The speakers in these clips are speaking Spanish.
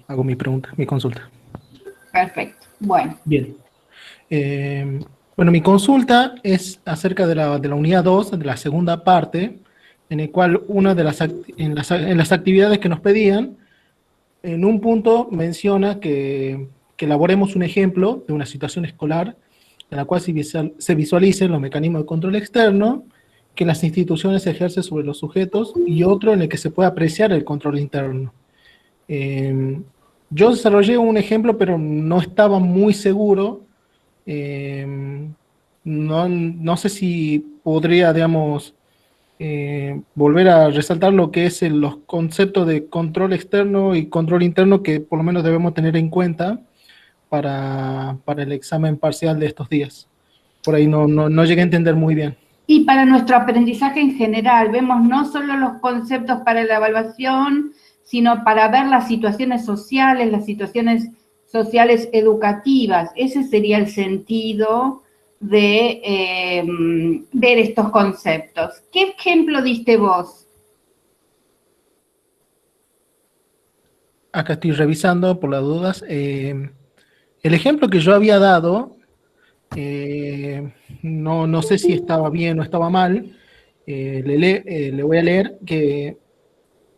hago mi pregunta, mi consulta. Perfecto. Bueno. Bien. Bueno, mi consulta es acerca de la unidad 2, de la segunda parte, en el cual una de en las actividades que nos pedían, en un punto menciona que elaboremos un ejemplo de una situación escolar en la cual se visualicen los mecanismos de control externo que las instituciones ejercen sobre los sujetos y otro en el que se puede apreciar el control interno. Eh, yo desarrollé un ejemplo, pero no estaba muy seguro. No sé si podría, digamos, volver a resaltar lo que es los conceptos de control externo y control interno que por lo menos debemos tener en cuenta para el examen parcial de estos días. Por ahí no llegué a entender muy bien. Y para nuestro aprendizaje en general, vemos no solo los conceptos para la evaluación, sino para ver las situaciones sociales educativas. Ese sería el sentido de ver estos conceptos. ¿Qué ejemplo diste vos? Acá estoy revisando por las dudas. El ejemplo que yo había dado, no sé si estaba bien o estaba mal. Le voy a leer que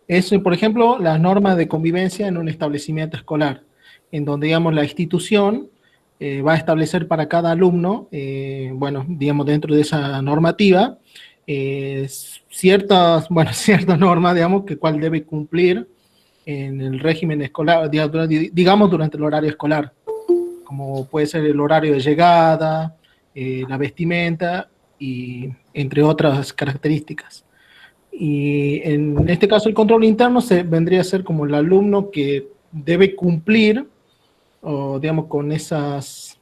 es, por ejemplo, las normas de convivencia en un establecimiento escolar, en donde, digamos, la institución va a establecer para cada alumno, bueno, digamos, dentro de esa normativa, ciertas normas, digamos, que cuál debe cumplir en el régimen escolar, digamos, durante el horario escolar, como puede ser el horario de llegada, la vestimenta y entre otras características. Y en este caso el control interno vendría a ser como el alumno que debe cumplir, o digamos, con esas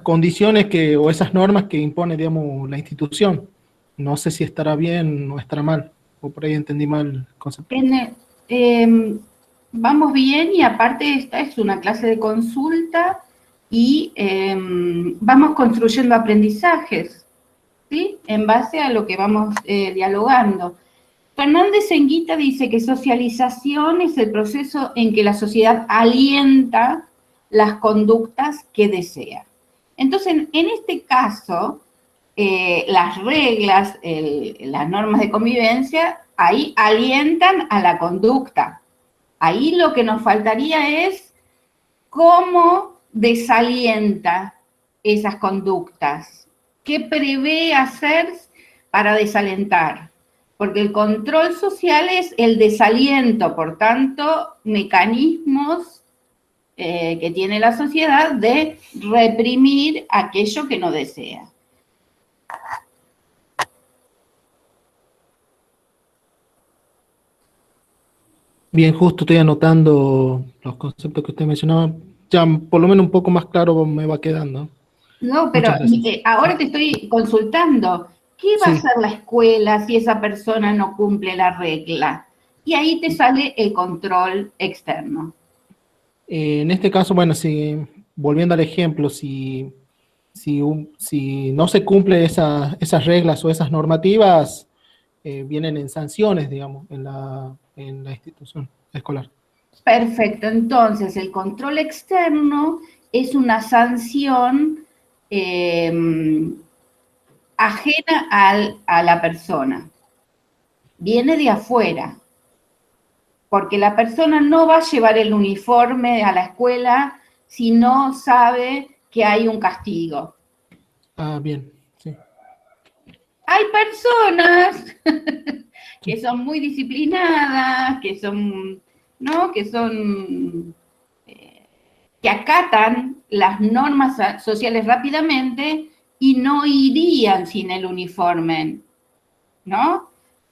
condiciones o esas normas que impone, digamos, la institución. No sé si estará bien o estará mal, o por ahí entendí mal el concepto. Vamos bien, y aparte esta es una clase de consulta y vamos construyendo aprendizajes, ¿sí? En base a lo que vamos dialogando. Fernández Enguita dice que socialización es el proceso en que la sociedad alienta las conductas que desea. Entonces, en este caso, las reglas, las normas de convivencia, ahí alientan a la conducta. Ahí lo que nos faltaría es cómo desalienta esas conductas, qué prevé hacer para desalentar, porque el control social es el desaliento, por tanto, mecanismos que tiene la sociedad de reprimir aquello que no desea. Bien, justo estoy anotando los conceptos que usted mencionaba. Ya por lo menos un poco más claro me va quedando. No, pero Muchas gracias. ahora te estoy consultando. ¿Qué va a Sí. hacer la escuela si esa persona no cumple la regla? Y ahí te sale el control externo. En este caso, bueno, volviendo al ejemplo, si no se cumple esas reglas o esas normativas, vienen en sanciones, digamos, en la institución escolar. Perfecto, entonces el control externo es una sanción ajena a la persona. Viene de afuera, porque la persona no va a llevar el uniforme a la escuela si no sabe que hay un castigo. Ah, bien, sí. Hay personas que son muy disciplinadas, que son, ¿no? Que acatan las normas sociales rápidamente y no irían sin el uniforme, ¿no?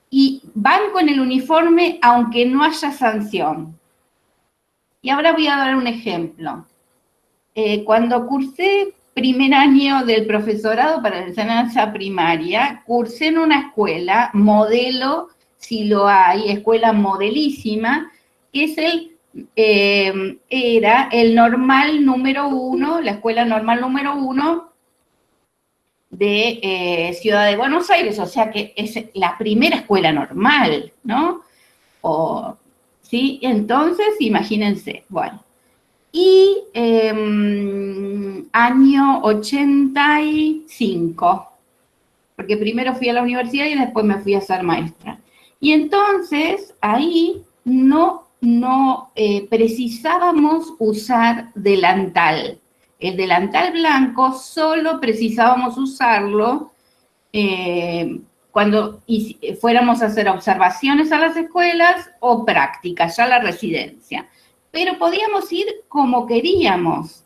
Y van con el uniforme aunque no haya sanción. Y ahora voy a dar un ejemplo. Cuando cursé primer año del profesorado para la enseñanza primaria, cursé en una escuela, modelo, si lo hay, escuela modelísima, que es era el normal número 1, la escuela normal número 1 de Ciudad de Buenos Aires, o sea que es la primera escuela normal, ¿no? O ¿sí? Entonces, imagínense, bueno. Y año 85, porque primero fui a la universidad y después me fui a ser maestra. Y entonces, ahí no precisábamos usar delantal. El delantal blanco solo precisábamos usarlo cuando fuéramos a hacer observaciones a las escuelas o prácticas, ya a la residencia. Pero podíamos ir como queríamos.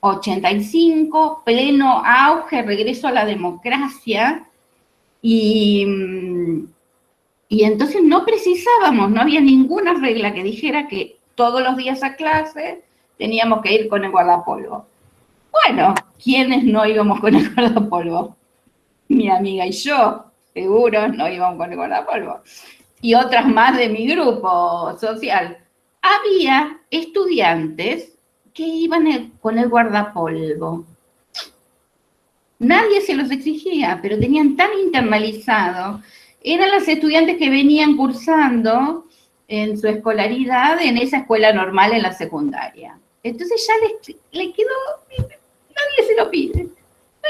85, pleno auge, regreso a la democracia, y entonces no precisábamos, no había ninguna regla que dijera que todos los días a clase teníamos que ir con el guardapolvo. Bueno, ¿quiénes no íbamos con el guardapolvo? Mi amiga y yo, seguro, no íbamos con el guardapolvo. Y otras más de mi grupo social. Había estudiantes que iban con el guardapolvo. Nadie se los exigía, pero tenían tan internalizado. Eran los estudiantes que venían cursando en su escolaridad en esa escuela normal en la secundaria. Entonces ya le quedó, nadie se lo pide.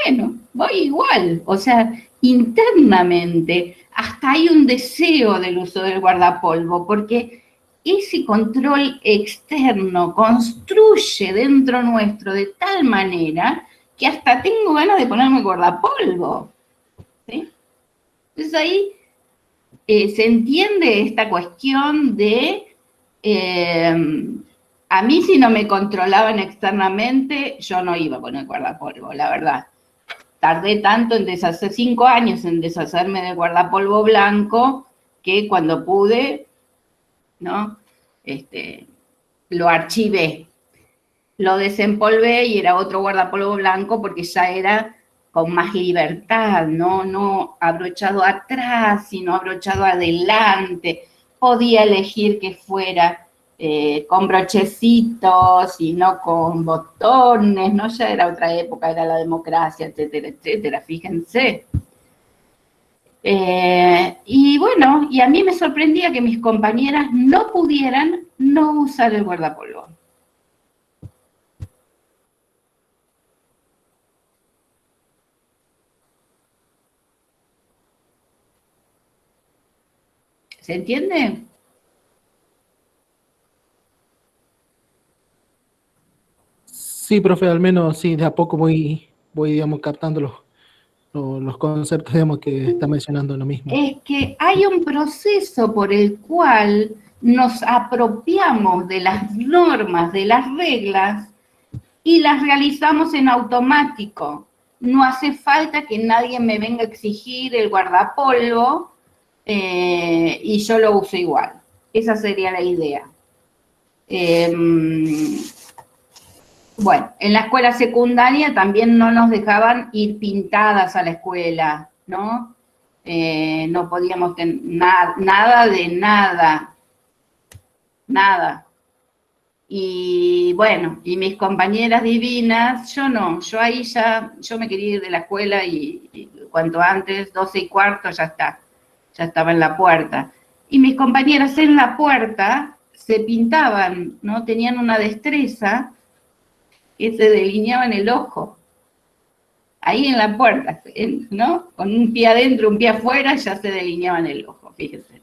Bueno, voy igual. O sea, internamente, hasta hay un deseo del uso del guardapolvo, porque ese control externo construye dentro nuestro de tal manera que hasta tengo ganas de ponerme guardapolvo, ¿sí? Entonces ahí se entiende esta cuestión de, a mí si no me controlaban externamente, yo no iba con el guardapolvo, la verdad. Tardé tanto en 5 años en deshacerme del guardapolvo blanco, que cuando pude, ¿no? Lo archivé. Lo desempolvé y era otro guardapolvo blanco porque ya era con más libertad, no abrochado atrás, sino abrochado adelante. Podía elegir que fuera con brochecitos y no con botones, ¿no? Ya era otra época, era la democracia, etcétera, etcétera, fíjense. Y bueno, y a mí me sorprendía que mis compañeras no pudieran no usar el guardapolvo. ¿Se entiende? Sí, profe, al menos sí, de a poco voy digamos, captando los conceptos, digamos, que está mencionando lo mismo. Es que hay un proceso por el cual nos apropiamos de las normas, de las reglas, y las realizamos en automático. No hace falta que nadie me venga a exigir el guardapolvo y yo lo uso igual. Esa sería la idea. Bueno, en la escuela secundaria también no nos dejaban ir pintadas a la escuela, ¿no? No podíamos tener nada de nada. Nada. Y bueno, y mis compañeras divinas, yo no, yo ahí ya, yo me quería ir de la escuela y cuanto antes, 12:15, ya estaba en la puerta. Y mis compañeras en la puerta se pintaban, ¿no? Tenían una destreza que se delineaban el ojo. Ahí en la puerta, ¿no? Con un pie adentro, un pie afuera, ya se delineaban el ojo, fíjense.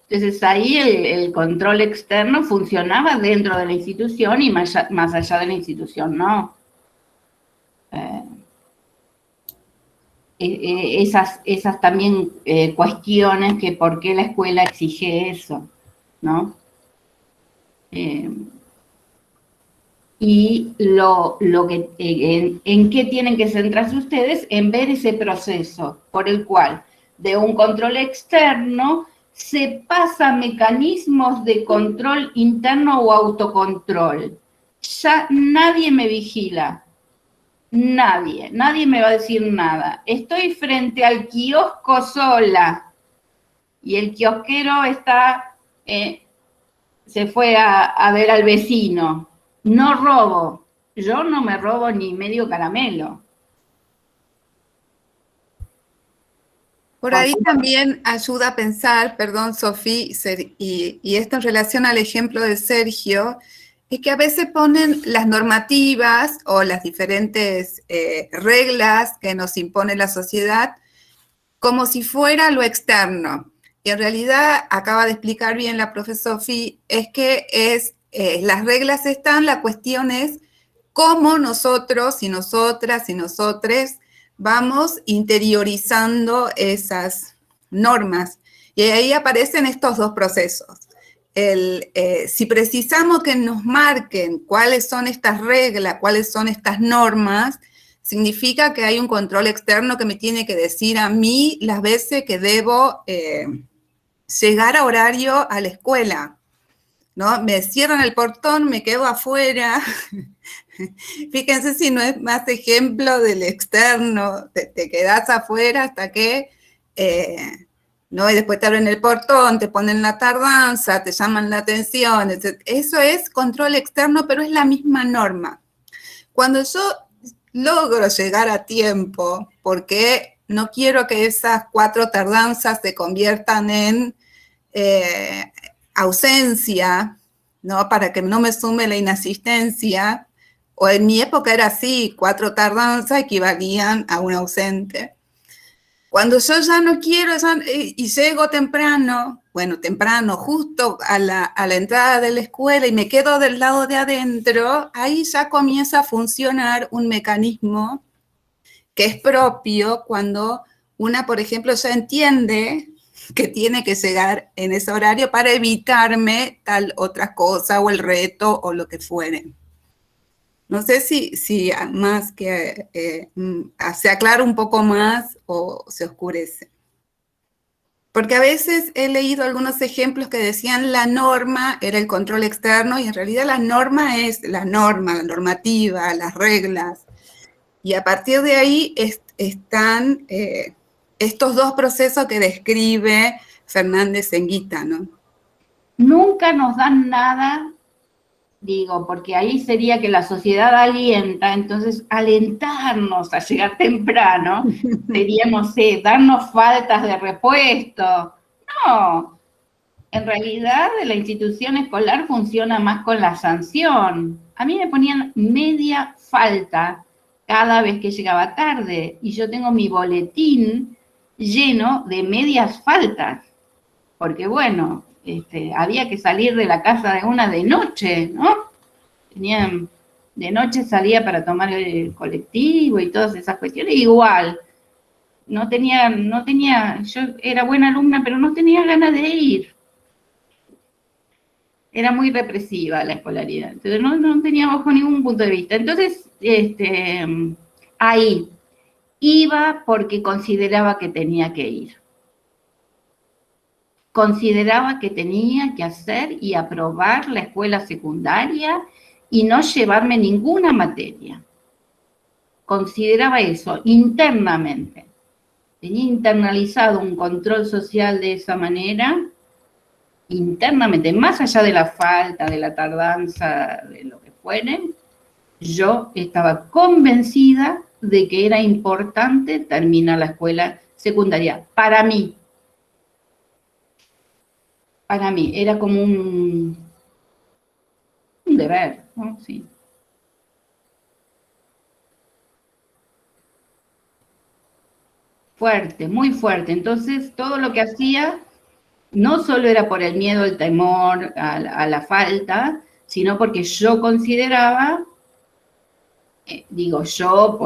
Entonces ahí el control externo funcionaba dentro de la institución y más allá de la institución, ¿no? Esas también cuestiones que por qué la escuela exige eso, ¿no? Y en qué tienen que centrarse ustedes en ver ese proceso por el cual de un control externo se pasa a mecanismos de control interno o autocontrol. Ya nadie me vigila, nadie me va a decir nada. Estoy frente al kiosco sola y el kiosquero se fue a ver al vecino. No robo, yo no me robo ni medio caramelo. Por ahí también ayuda a pensar, perdón, Sofía, y esto en relación al ejemplo de Sergio, es que a veces ponen las normativas o las diferentes reglas que nos impone la sociedad como si fuera lo externo. Y en realidad, acaba de explicar bien la profesora Sofía, es que las reglas están, la cuestión es cómo nosotros y nosotras y nosotres vamos interiorizando esas normas. Y ahí aparecen estos dos procesos. Si precisamos que nos marquen cuáles son estas reglas, cuáles son estas normas, significa que hay un control externo que me tiene que decir a mí las veces que debo llegar a horario a la escuela, ¿no? Me cierran el portón, me quedo afuera. Fíjense si no es más ejemplo del externo, te quedas afuera hasta que, ¿no? Y después te abren el portón, te ponen la tardanza, te llaman la atención, etc. Eso es control externo, pero es la misma norma. Cuando yo logro llegar a tiempo, porque no quiero que esas 4 tardanzas se conviertan en ausencia, ¿no? Para que no me sume la inasistencia, o en mi época era así, 4 tardanzas equivalían a un ausente. Cuando yo ya no quiero y llego temprano, bueno, temprano, justo a la entrada de la escuela y me quedo del lado de adentro, ahí ya comienza a funcionar un mecanismo que es propio cuando una, por ejemplo, ya entiende que tiene que llegar en ese horario para evitarme tal otra cosa o el reto o lo que fuere. No sé si más que se aclara un poco más o se oscurece. Porque a veces he leído algunos ejemplos que decían la norma era el control externo y en realidad la norma es la norma, la normativa, las reglas. Y a partir de ahí están estos dos procesos que describe Fernández Enguita, ¿no? Nunca nos dan nada, digo, porque ahí sería que la sociedad alienta, entonces alentarnos a llegar temprano sería, no sé, darnos faltas de repuesto. No, en realidad la institución escolar funciona más con la sanción. A mí me ponían media falta cada vez que llegaba tarde y yo tengo mi boletín lleno de medias faltas, porque bueno, había que salir de la casa de una de noche, ¿no? De noche salía para tomar el colectivo y todas esas cuestiones, igual. No tenía, yo era buena alumna, pero no tenía ganas de ir. Era muy represiva la escolaridad, entonces no tenía bajo ningún punto de vista. Entonces, ahí, iba porque consideraba que tenía que ir. Consideraba que tenía que hacer y aprobar la escuela secundaria y no llevarme ninguna materia. Consideraba eso internamente. Tenía internalizado un control social de esa manera, internamente, más allá de la falta, de la tardanza, de lo que fuere, yo estaba convencida de que era importante terminar la escuela secundaria. Para mí, era como un deber, ¿no? Sí. Fuerte, muy fuerte. Entonces, todo lo que hacía no solo era por el miedo, el temor a la falta, sino porque yo consideraba, digo yo,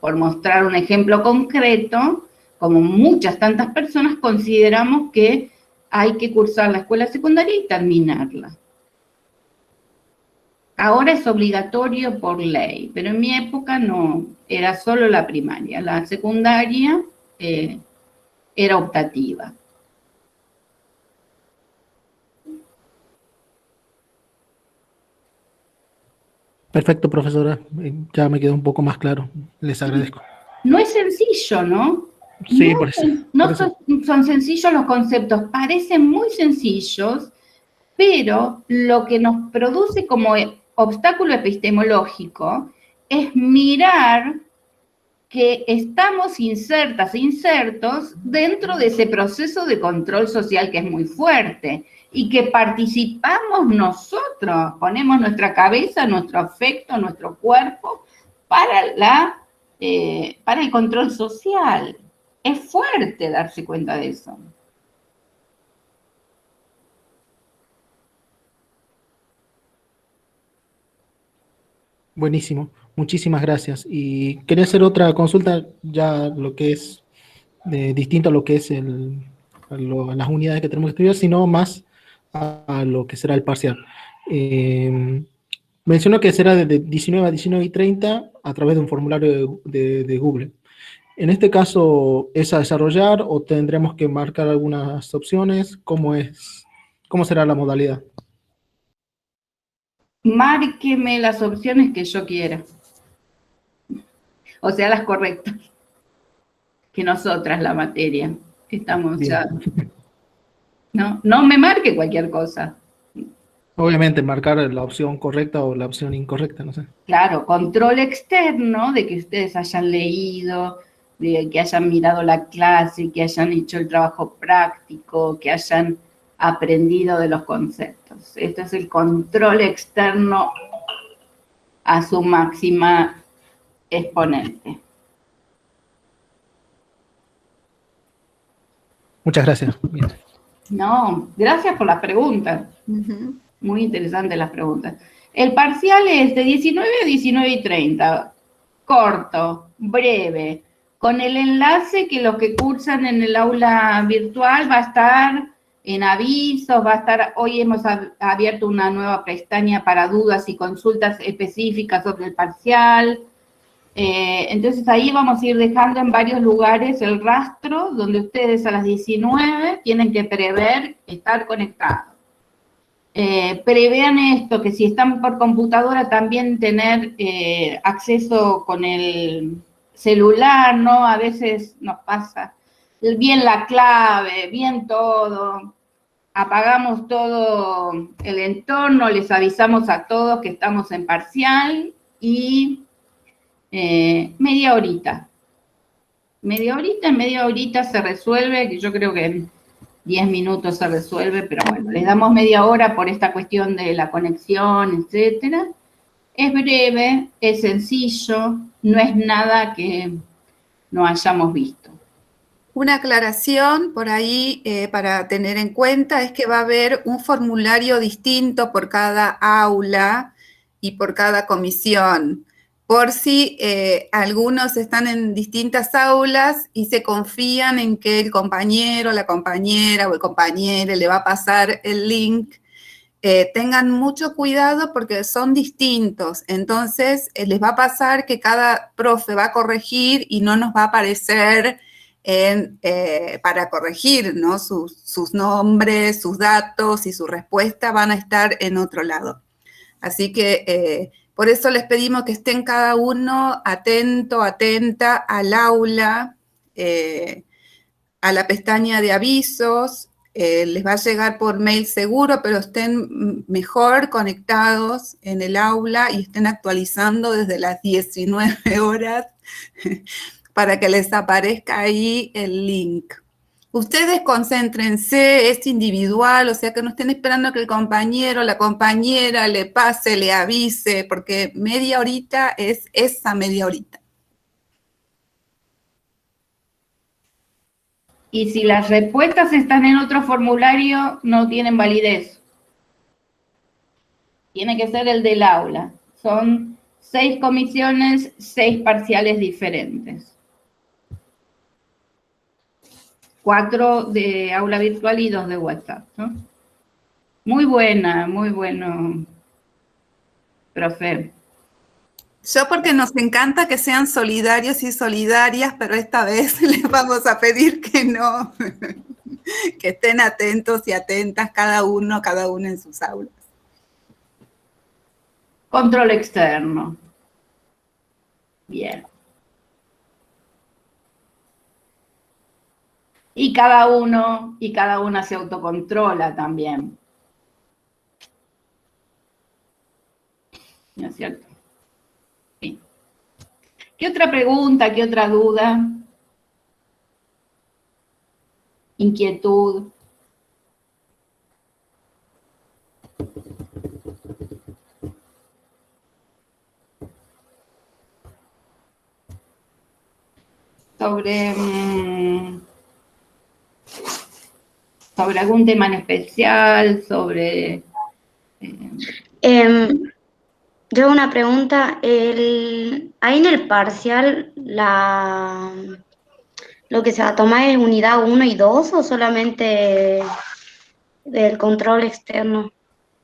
por mostrar un ejemplo concreto, como muchas tantas personas consideramos que hay que cursar la escuela secundaria y terminarla. Ahora es obligatorio por ley, pero en mi época no, era solo la primaria. La secundaria era optativa. Perfecto, profesora. Ya me quedó un poco más claro. Les agradezco. No es sencillo, ¿no? Sí, No, por eso. no son sencillos los conceptos, parecen muy sencillos, pero lo que nos produce como obstáculo epistemológico es mirar que estamos insertas, insertos dentro de ese proceso de control social que es muy fuerte y que participamos nosotros, ponemos nuestra cabeza, nuestro afecto, nuestro cuerpo para el control social. Es fuerte darse cuenta de eso. Buenísimo, muchísimas gracias. Y quería hacer otra consulta, ya lo que es distinto a lo que es las unidades que tenemos que estudiar, sino más a lo que será el parcial. Mencionó que será de 19 a 19:30 a través de un formulario de Google. En este caso, ¿es a desarrollar o tendremos que marcar algunas opciones? ¿Cómo será la modalidad? Márqueme las opciones que yo quiera. O sea, las correctas. Que nosotras, la materia. Estamos Bien. ya... No me marque cualquier cosa. Obviamente, marcar la opción correcta o la opción incorrecta, no sé. Claro, control externo de que ustedes hayan leído, de que hayan mirado la clase, que hayan hecho el trabajo práctico, que hayan aprendido de los conceptos. Este es el control externo a su máxima exponente. Muchas gracias. Bien. No, gracias por las preguntas. Muy interesantes las preguntas. El parcial es de 19 a 19:30, corto, breve, con el enlace que los que cursan en el aula virtual va a estar en avisos, hoy hemos abierto una nueva pestaña para dudas y consultas específicas sobre el parcial. Entonces ahí vamos a ir dejando en varios lugares el rastro donde ustedes a las 19 tienen que prever estar conectados. Prevean esto, que si están por computadora también tener acceso con el celular, ¿no? A veces nos pasa bien la clave, bien todo, apagamos todo el entorno, les avisamos a todos que estamos en parcial y media horita. En media horita se resuelve, que yo creo que en 10 minutos se resuelve, pero bueno, les damos media hora por esta cuestión de la conexión, etcétera. Es breve, es sencillo, no es nada que no hayamos visto. Una aclaración por ahí para tener en cuenta es que va a haber un formulario distinto por cada aula y por cada comisión. Por si algunos están en distintas aulas y se confían en que el compañero, la compañera o el compañero le va a pasar el link, tengan mucho cuidado porque son distintos. Entonces, les va a pasar que cada profe va a corregir y no nos va a aparecer para corregir, ¿no? Sus nombres, sus datos y su respuesta van a estar en otro lado. Así que por eso les pedimos que estén cada uno atento, atenta al aula, a la pestaña de avisos. Les va a llegar por mail seguro, pero estén mejor conectados en el aula y estén actualizando desde las 19 horas para que les aparezca ahí el link. Ustedes concéntrense, es individual, o sea que no estén esperando que el compañero o la compañera le pase, le avise, porque media horita es esa media horita. Y si las respuestas están en otro formulario, no tienen validez. Tiene que ser el del aula. Son 6 comisiones, 6 parciales diferentes. 4 de aula virtual y 2 de WhatsApp, ¿no? Muy bueno, profe. Yo porque nos encanta que sean solidarios y solidarias, pero esta vez les vamos a pedir que no, que estén atentos y atentas cada uno en sus aulas. Control externo. Bien. Y cada una se autocontrola también. ¿No es cierto? Sí. ¿Qué otra pregunta, qué otra duda? Inquietud. Sobre, sobre algún tema en especial, sobre... Yo hago una pregunta. Ahí en el parcial, lo que se va a tomar es unidad 1 y 2 o solamente del control externo.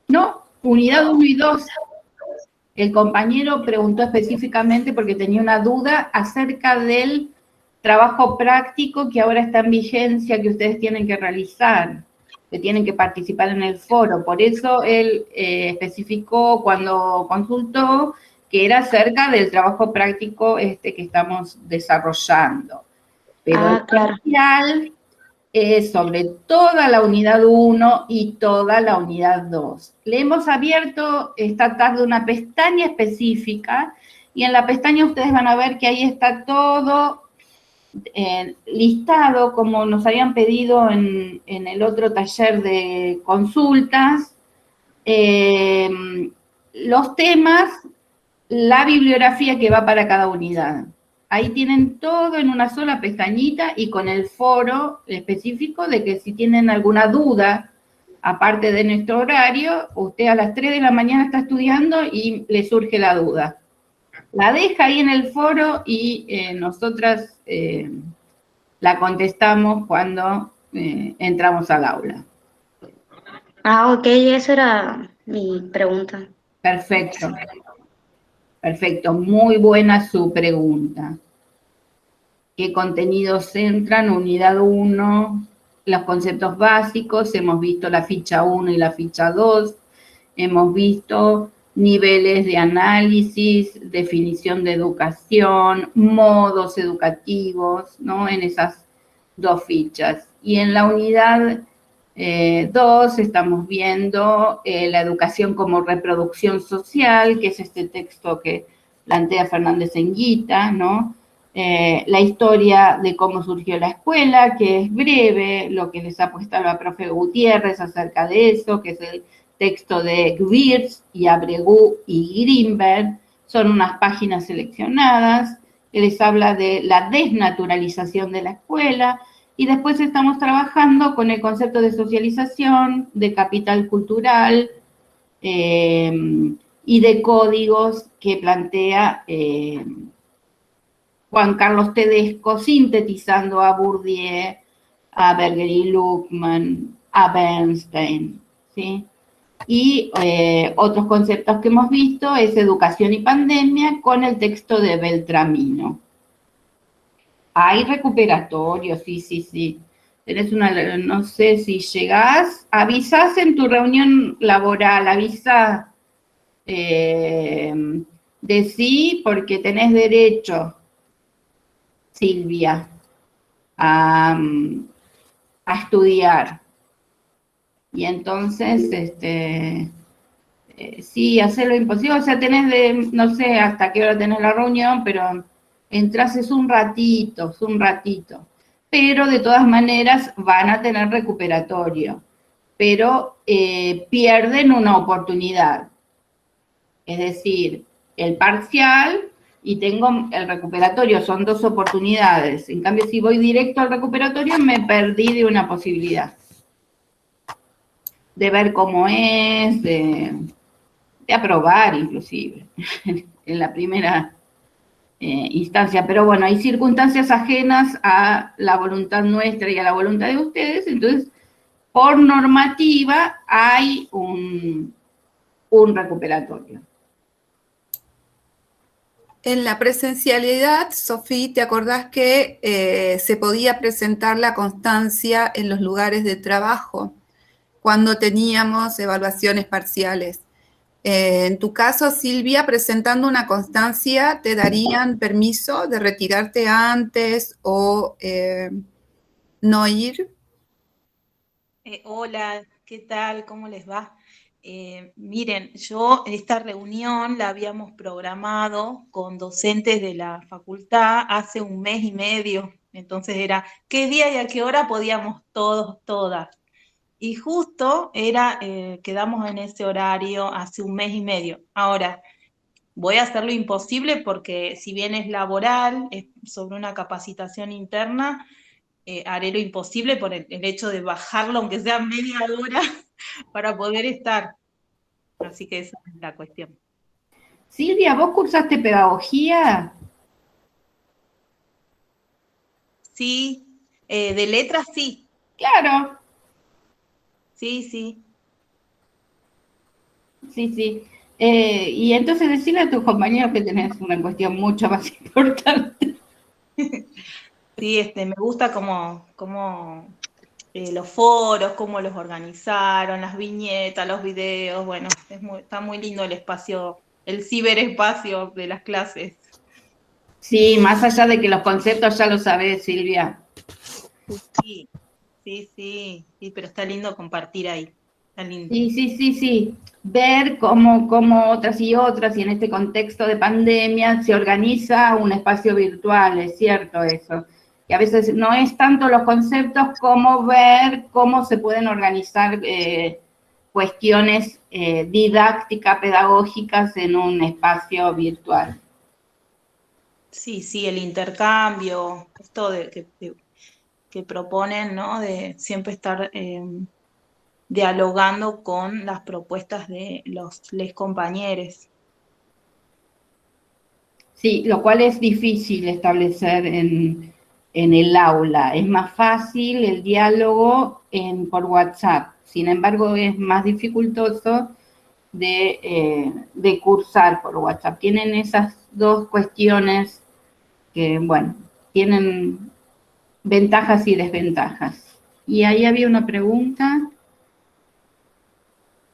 No, unidad 1 y 2. El compañero preguntó específicamente porque tenía una duda acerca del trabajo práctico que ahora está en vigencia, que ustedes tienen que realizar, que tienen que participar en el foro. Por eso él especificó cuando consultó que era acerca del trabajo práctico que estamos desarrollando. Pero el Claro. parcial es sobre toda la unidad 1 y toda la unidad 2. Le hemos abierto esta tarde una pestaña específica y en la pestaña ustedes van a ver que ahí está todo listado como nos habían pedido en el otro taller de consultas, los temas, la bibliografía que va para cada unidad. Ahí tienen todo en una sola pestañita y con el foro específico de que si tienen alguna duda, aparte de nuestro horario, usted a las 3 de la mañana está estudiando y le surge la duda. La deja ahí en el foro y nosotras la contestamos cuando entramos al aula. Ok, esa era mi pregunta. Perfecto. Perfecto, muy buena su pregunta. ¿Qué contenidos entran? Unidad 1, los conceptos básicos, hemos visto la ficha 1 y la ficha 2, hemos visto niveles de análisis, definición de educación, modos educativos, ¿no? En esas dos fichas. Y en la unidad 2 estamos viendo la educación como reproducción social, que es este texto que plantea Fernández Enguita, ¿no? La historia de cómo surgió la escuela, que es breve, lo que les ha puesto la profe Gutiérrez acerca de eso, que es el texto de Gwirth y Abregu y Greenberg, son unas páginas seleccionadas, que les habla de la desnaturalización de la escuela, y después estamos trabajando con el concepto de socialización, de capital cultural y de códigos que plantea Juan Carlos Tedesco, sintetizando a Bourdieu, a Berger y Luhmann, a Bernstein, ¿sí? Y otros conceptos que hemos visto es educación y pandemia con el texto de Beltramino. Hay recuperatorio, sí. Tenés una, no sé si llegás, avisás en tu reunión laboral, avisa de sí porque tenés derecho, Silvia, a estudiar. Y entonces, sí, hacer lo imposible, o sea, tenés no sé hasta qué hora tenés la reunión, pero entras es un ratito, pero de todas maneras van a tener recuperatorio, pero pierden una oportunidad, es decir, el parcial y tengo el recuperatorio, son dos oportunidades, en cambio si voy directo al recuperatorio me perdí de una posibilidad, de ver cómo es, de aprobar inclusive, en la primera instancia. Pero bueno, hay circunstancias ajenas a la voluntad nuestra y a la voluntad de ustedes, entonces, por normativa, hay un recuperatorio. En la presencialidad, Sofía, ¿te acordás que se podía presentar la constancia en los lugares de trabajo cuando teníamos evaluaciones parciales? En tu caso, Silvia, presentando una constancia, ¿te darían permiso de retirarte antes o no ir? Hola, ¿qué tal? ¿Cómo les va? Miren, yo esta reunión la habíamos programado con docentes de la facultad hace un mes y medio. Entonces era qué día y a qué hora podíamos todos, todas. Y justo quedamos en ese horario hace un mes y medio. Ahora, voy a hacer lo imposible porque si bien es laboral, es sobre una capacitación interna, haré lo imposible por el hecho de bajarlo, aunque sea media hora, para poder estar. Así que esa es la cuestión. Silvia, ¿vos cursaste pedagogía? Sí, de letras sí, Claro, sí, sí. sí, sí. Y entonces decirle a tus compañeros que tenés una cuestión mucho más importante. Sí, me gusta los foros, cómo los organizaron, las viñetas, los videos, bueno, está muy lindo el espacio, el ciberespacio de las clases. Sí, más allá de que los conceptos ya los sabés, Silvia. Sí, sí, pero está lindo compartir ahí, está lindo. Sí. Ver cómo otras y en este contexto de pandemia se organiza un espacio virtual, es cierto eso. Y a veces no es tanto los conceptos como ver cómo se pueden organizar cuestiones didácticas, pedagógicas en un espacio virtual. Sí, el intercambio, esto que proponen, ¿no? De siempre estar dialogando con las propuestas de les compañeros. Sí, lo cual es difícil establecer en el aula. Es más fácil el diálogo por WhatsApp. Sin embargo, es más dificultoso de cursar por WhatsApp. Tienen esas dos cuestiones que, bueno, tienen ventajas y desventajas. Y ahí había una pregunta.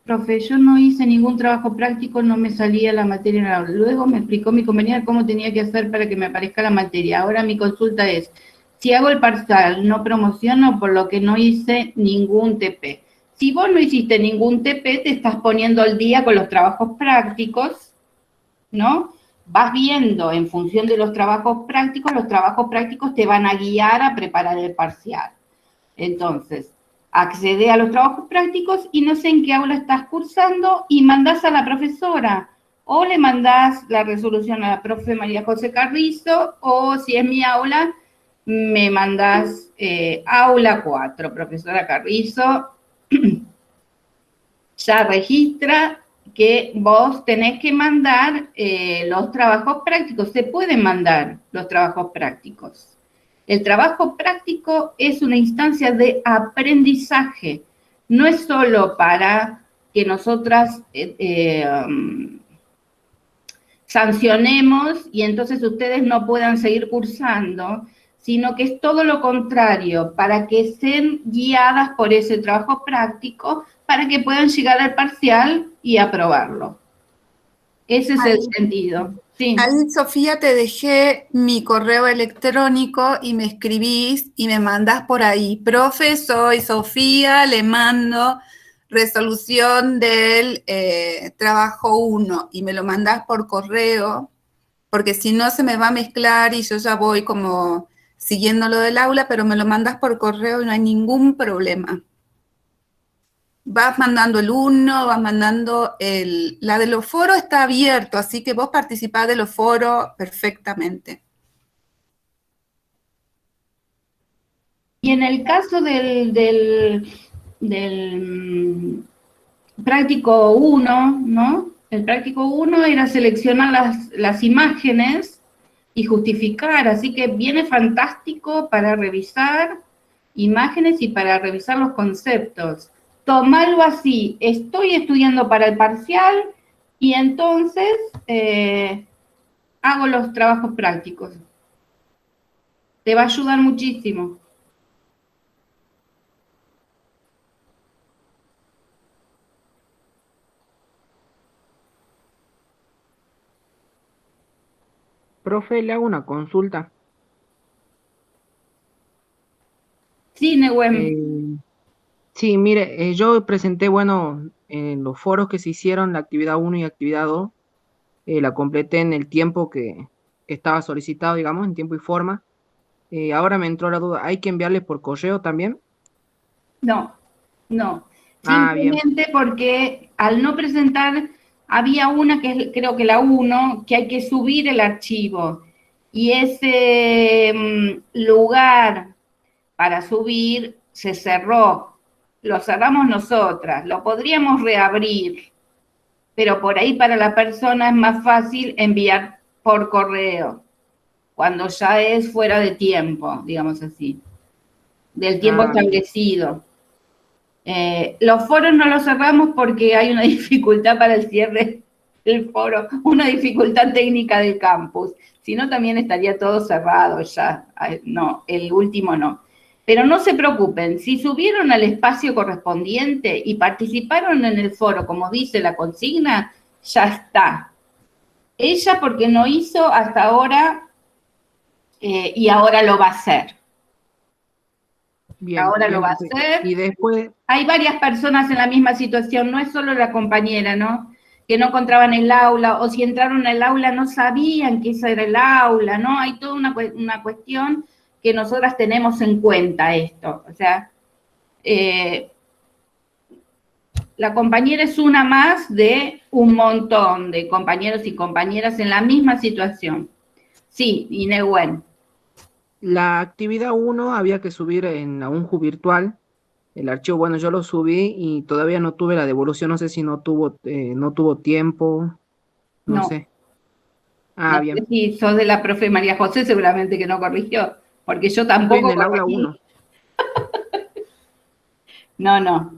Profe, yo no hice ningún trabajo práctico, no me salía la materia en el aula. Luego me explicó mi compañera cómo tenía que hacer para que me aparezca la materia. Ahora mi consulta es, si hago el parcial, no promociono por lo que no hice ningún TP. Si vos no hiciste ningún TP, te estás poniendo al día con los trabajos prácticos, ¿no? Vas viendo en función de los trabajos prácticos te van a guiar a preparar el parcial. Entonces, accede a los trabajos prácticos y no sé en qué aula estás cursando y mandás a la profesora o le mandás la resolución a la profe María José Carrizo o si es mi aula, me mandás aula 4, profesora Carrizo, ya registra que vos tenés que mandar los trabajos prácticos, se pueden mandar los trabajos prácticos. El trabajo práctico es una instancia de aprendizaje, no es solo para que nosotras sancionemos y entonces ustedes no puedan seguir cursando, sino que es todo lo contrario, para que sean guiadas por ese trabajo práctico, para que puedan llegar al parcial y aprobarlo. Ese es el sentido. Sí. Ahí, Sofía, te dejé mi correo electrónico y me escribís y me mandás por ahí. Profe, soy Sofía, le mando resolución del trabajo 1 y me lo mandás por correo, porque si no se me va a mezclar y yo ya voy como siguiendo lo del aula, pero me lo mandás por correo y no hay ningún problema. Vas mandando el 1, vas mandando la de los foros está abierto, así que vos participás de los foros perfectamente. Y en el caso del práctico 1, ¿no? El práctico 1 era seleccionar las imágenes y justificar, así que viene fantástico para revisar imágenes y para revisar los conceptos. Tomarlo así, estoy estudiando para el parcial y entonces hago los trabajos prácticos. Te va a ayudar muchísimo. Profe, le hago una consulta. Sí, Nehuen. Sí, mire, yo presenté, bueno, en los foros que se hicieron, la actividad 1 y actividad 2, la completé en el tiempo que estaba solicitado, digamos, en tiempo y forma. Ahora me entró la duda, ¿hay que enviarles por correo también? No, no. Ah, bien. Simplemente porque al no presentar, había una que es, creo que la uno, que hay que subir el archivo. Y ese lugar para subir se cerró. Lo cerramos nosotras. Lo podríamos reabrir, pero por ahí para la persona es más fácil enviar por correo, cuando ya es fuera de tiempo, digamos así, del tiempo Ah, bien. establecido. Los foros no los cerramos porque hay una dificultad para el cierre del foro, una dificultad técnica del campus. Si no, también estaría todo cerrado ya. No, el último no. Pero no se preocupen, si subieron al espacio correspondiente y participaron en el foro, como dice la consigna, ya está. Ella porque no hizo hasta ahora y ahora lo va a hacer. Bien, Ahora lo bien, va a profe. hacer. Y después, Hay varias personas en la misma situación, no es solo la compañera, ¿no? Que no encontraban el aula, o si entraron al aula no sabían que esa era el aula, ¿no? Hay toda una cuestión que nosotras tenemos en cuenta esto. O sea, la compañera es una más de un montón de compañeros y compañeras en la misma situación. Sí, Inegüen. la actividad 1 había que subir en la UNJU virtual. El archivo, bueno, yo lo subí y todavía no tuve la devolución, no sé si no tuvo tiempo, no No, sé. Ah, no sé bien. si sos de la profe María José, seguramente que no corrigió, porque yo Estoy en tampoco el aula corregí. 1. No, no.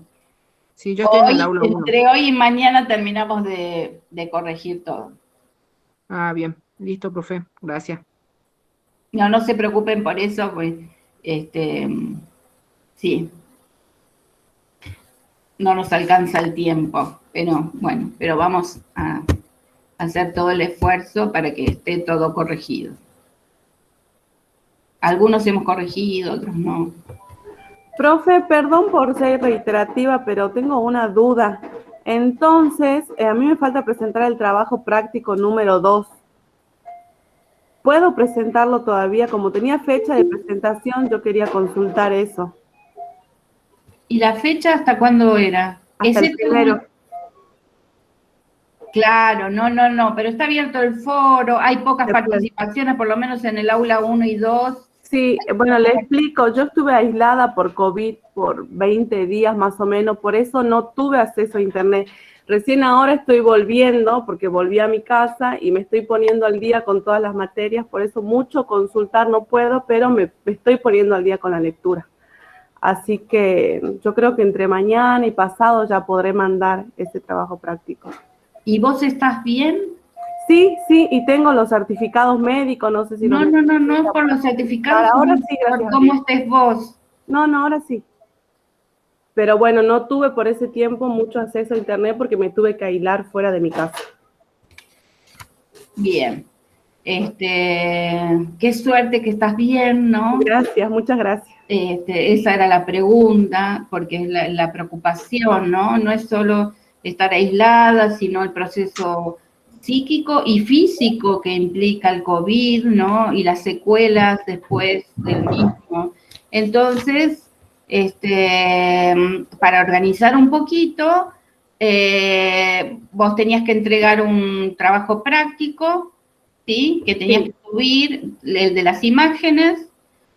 Sí, yo estoy en el Hoy, aula 1. entre hoy y mañana terminamos de corregir todo. Ah, bien. Listo, profe. Gracias. No, no se preocupen por eso, pues, sí, no nos alcanza el tiempo, pero bueno, pero vamos a hacer todo el esfuerzo para que esté todo corregido. Algunos hemos corregido, otros no. Profe, perdón por ser reiterativa, pero tengo una duda. Entonces, a mí me falta presentar el trabajo práctico número 2. ¿Puedo presentarlo todavía? Como tenía fecha de presentación, yo quería consultar eso. ¿Y la fecha hasta cuándo era? Hasta el primero. Claro, no, pero está abierto el foro, hay pocas Después. participaciones, por lo menos en el aula 1 y 2. Sí, bueno, le explico. Yo estuve aislada por COVID por 20 días más o menos, por eso no tuve acceso a internet. Recién ahora estoy volviendo, porque volví a mi casa y me estoy poniendo al día con todas las materias, por eso mucho consultar no puedo, pero me estoy poniendo al día con la lectura. Así que yo creo que entre mañana y pasado ya podré mandar ese trabajo práctico. ¿Y vos estás bien? Sí, y tengo los certificados médicos, no sé si No por los certificados, ahora sí, por gracias. cómo estés vos. No, ahora sí. Pero bueno, no tuve por ese tiempo mucho acceso a internet porque me tuve que aislar fuera de mi casa. Bien. Qué suerte que estás bien, ¿no? Gracias, muchas gracias. Esa era la pregunta, porque es la preocupación, ¿no? No es solo estar aislada, sino el proceso psíquico y físico que implica el COVID, ¿no? Y las secuelas después del mismo. Entonces, para organizar un poquito, vos tenías que entregar un trabajo práctico, ¿sí? Que tenías que subir el de las imágenes.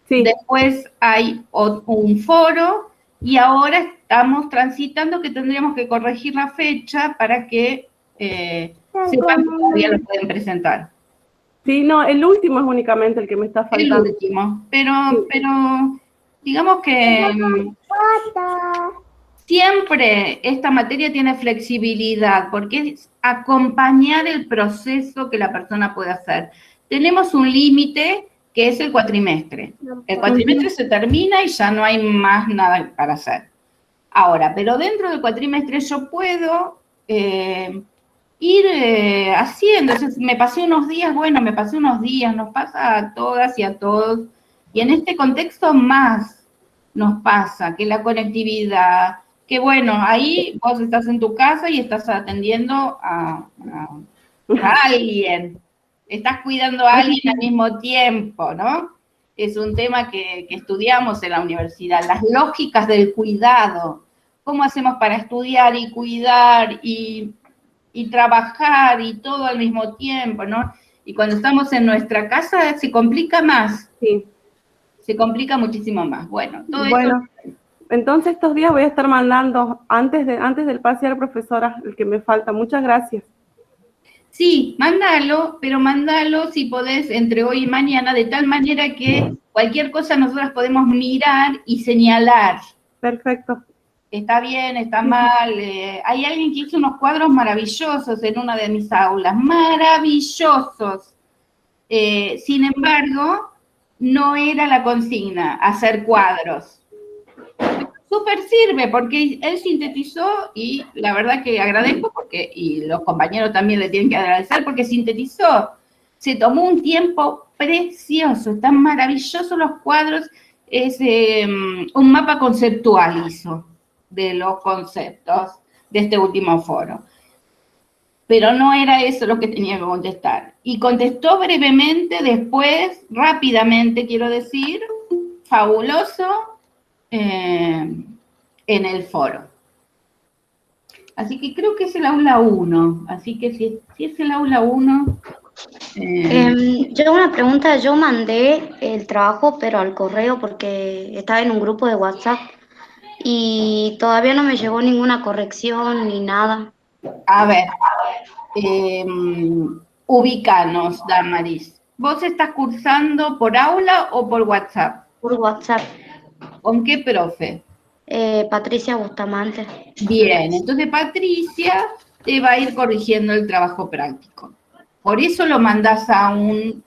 Sí. Después hay un foro y ahora estamos transitando que tendríamos que corregir la fecha para que sepan que todavía lo pueden presentar. Sí, no, el último es únicamente el que me está faltando. El último, pero digamos que siempre esta materia tiene flexibilidad porque es acompañar el proceso que la persona puede hacer. Tenemos un límite que es el cuatrimestre. El cuatrimestre se termina y ya no hay más nada para hacer. Ahora, pero dentro del cuatrimestre yo puedo ir haciendo. Entonces, me pasé unos días, nos pasa a todas y a todos. Y en este contexto más, nos pasa, que la conectividad, que bueno, ahí vos estás en tu casa y estás atendiendo a alguien, estás cuidando a alguien al mismo tiempo, ¿no? Es un tema que estudiamos en la universidad, las lógicas del cuidado. ¿Cómo hacemos para estudiar y cuidar y trabajar y todo al mismo tiempo, ¿no? Y cuando estamos en nuestra casa se complica más. Sí. Se complica muchísimo más. Bueno, todo Bueno, eso... entonces estos días voy a estar mandando, antes del parcial, profesora, el que me falta. Muchas gracias. Sí, mándalo, pero mándalo si podés entre hoy y mañana, de tal manera que cualquier cosa nosotras podemos mirar y señalar. Perfecto. Está bien, está mal. Hay alguien que hizo unos cuadros maravillosos en una de mis aulas, maravillosos. Sin embargo, no era la consigna hacer cuadros. Súper sirve porque él sintetizó y la verdad que agradezco porque, y los compañeros también le tienen que agradecer porque sintetizó. Se tomó un tiempo precioso, están maravillosos los cuadros, es un mapa conceptual hizo de los conceptos de este último foro. Pero no era eso lo que tenía que contestar. Y contestó brevemente, después, rápidamente, quiero decir, fabuloso, en el foro. Así que creo que es el aula 1. Así que si es el aula 1... Yo una pregunta, yo mandé el trabajo, pero al correo porque estaba en un grupo de WhatsApp y todavía no me llegó ninguna corrección ni nada. A ver, ubícanos, Damaris. ¿Vos estás cursando por aula o por WhatsApp? Por WhatsApp. ¿Con qué profe? Patricia Bustamante. Bien, entonces Patricia te va a ir corrigiendo el trabajo práctico. Por eso lo mandás a un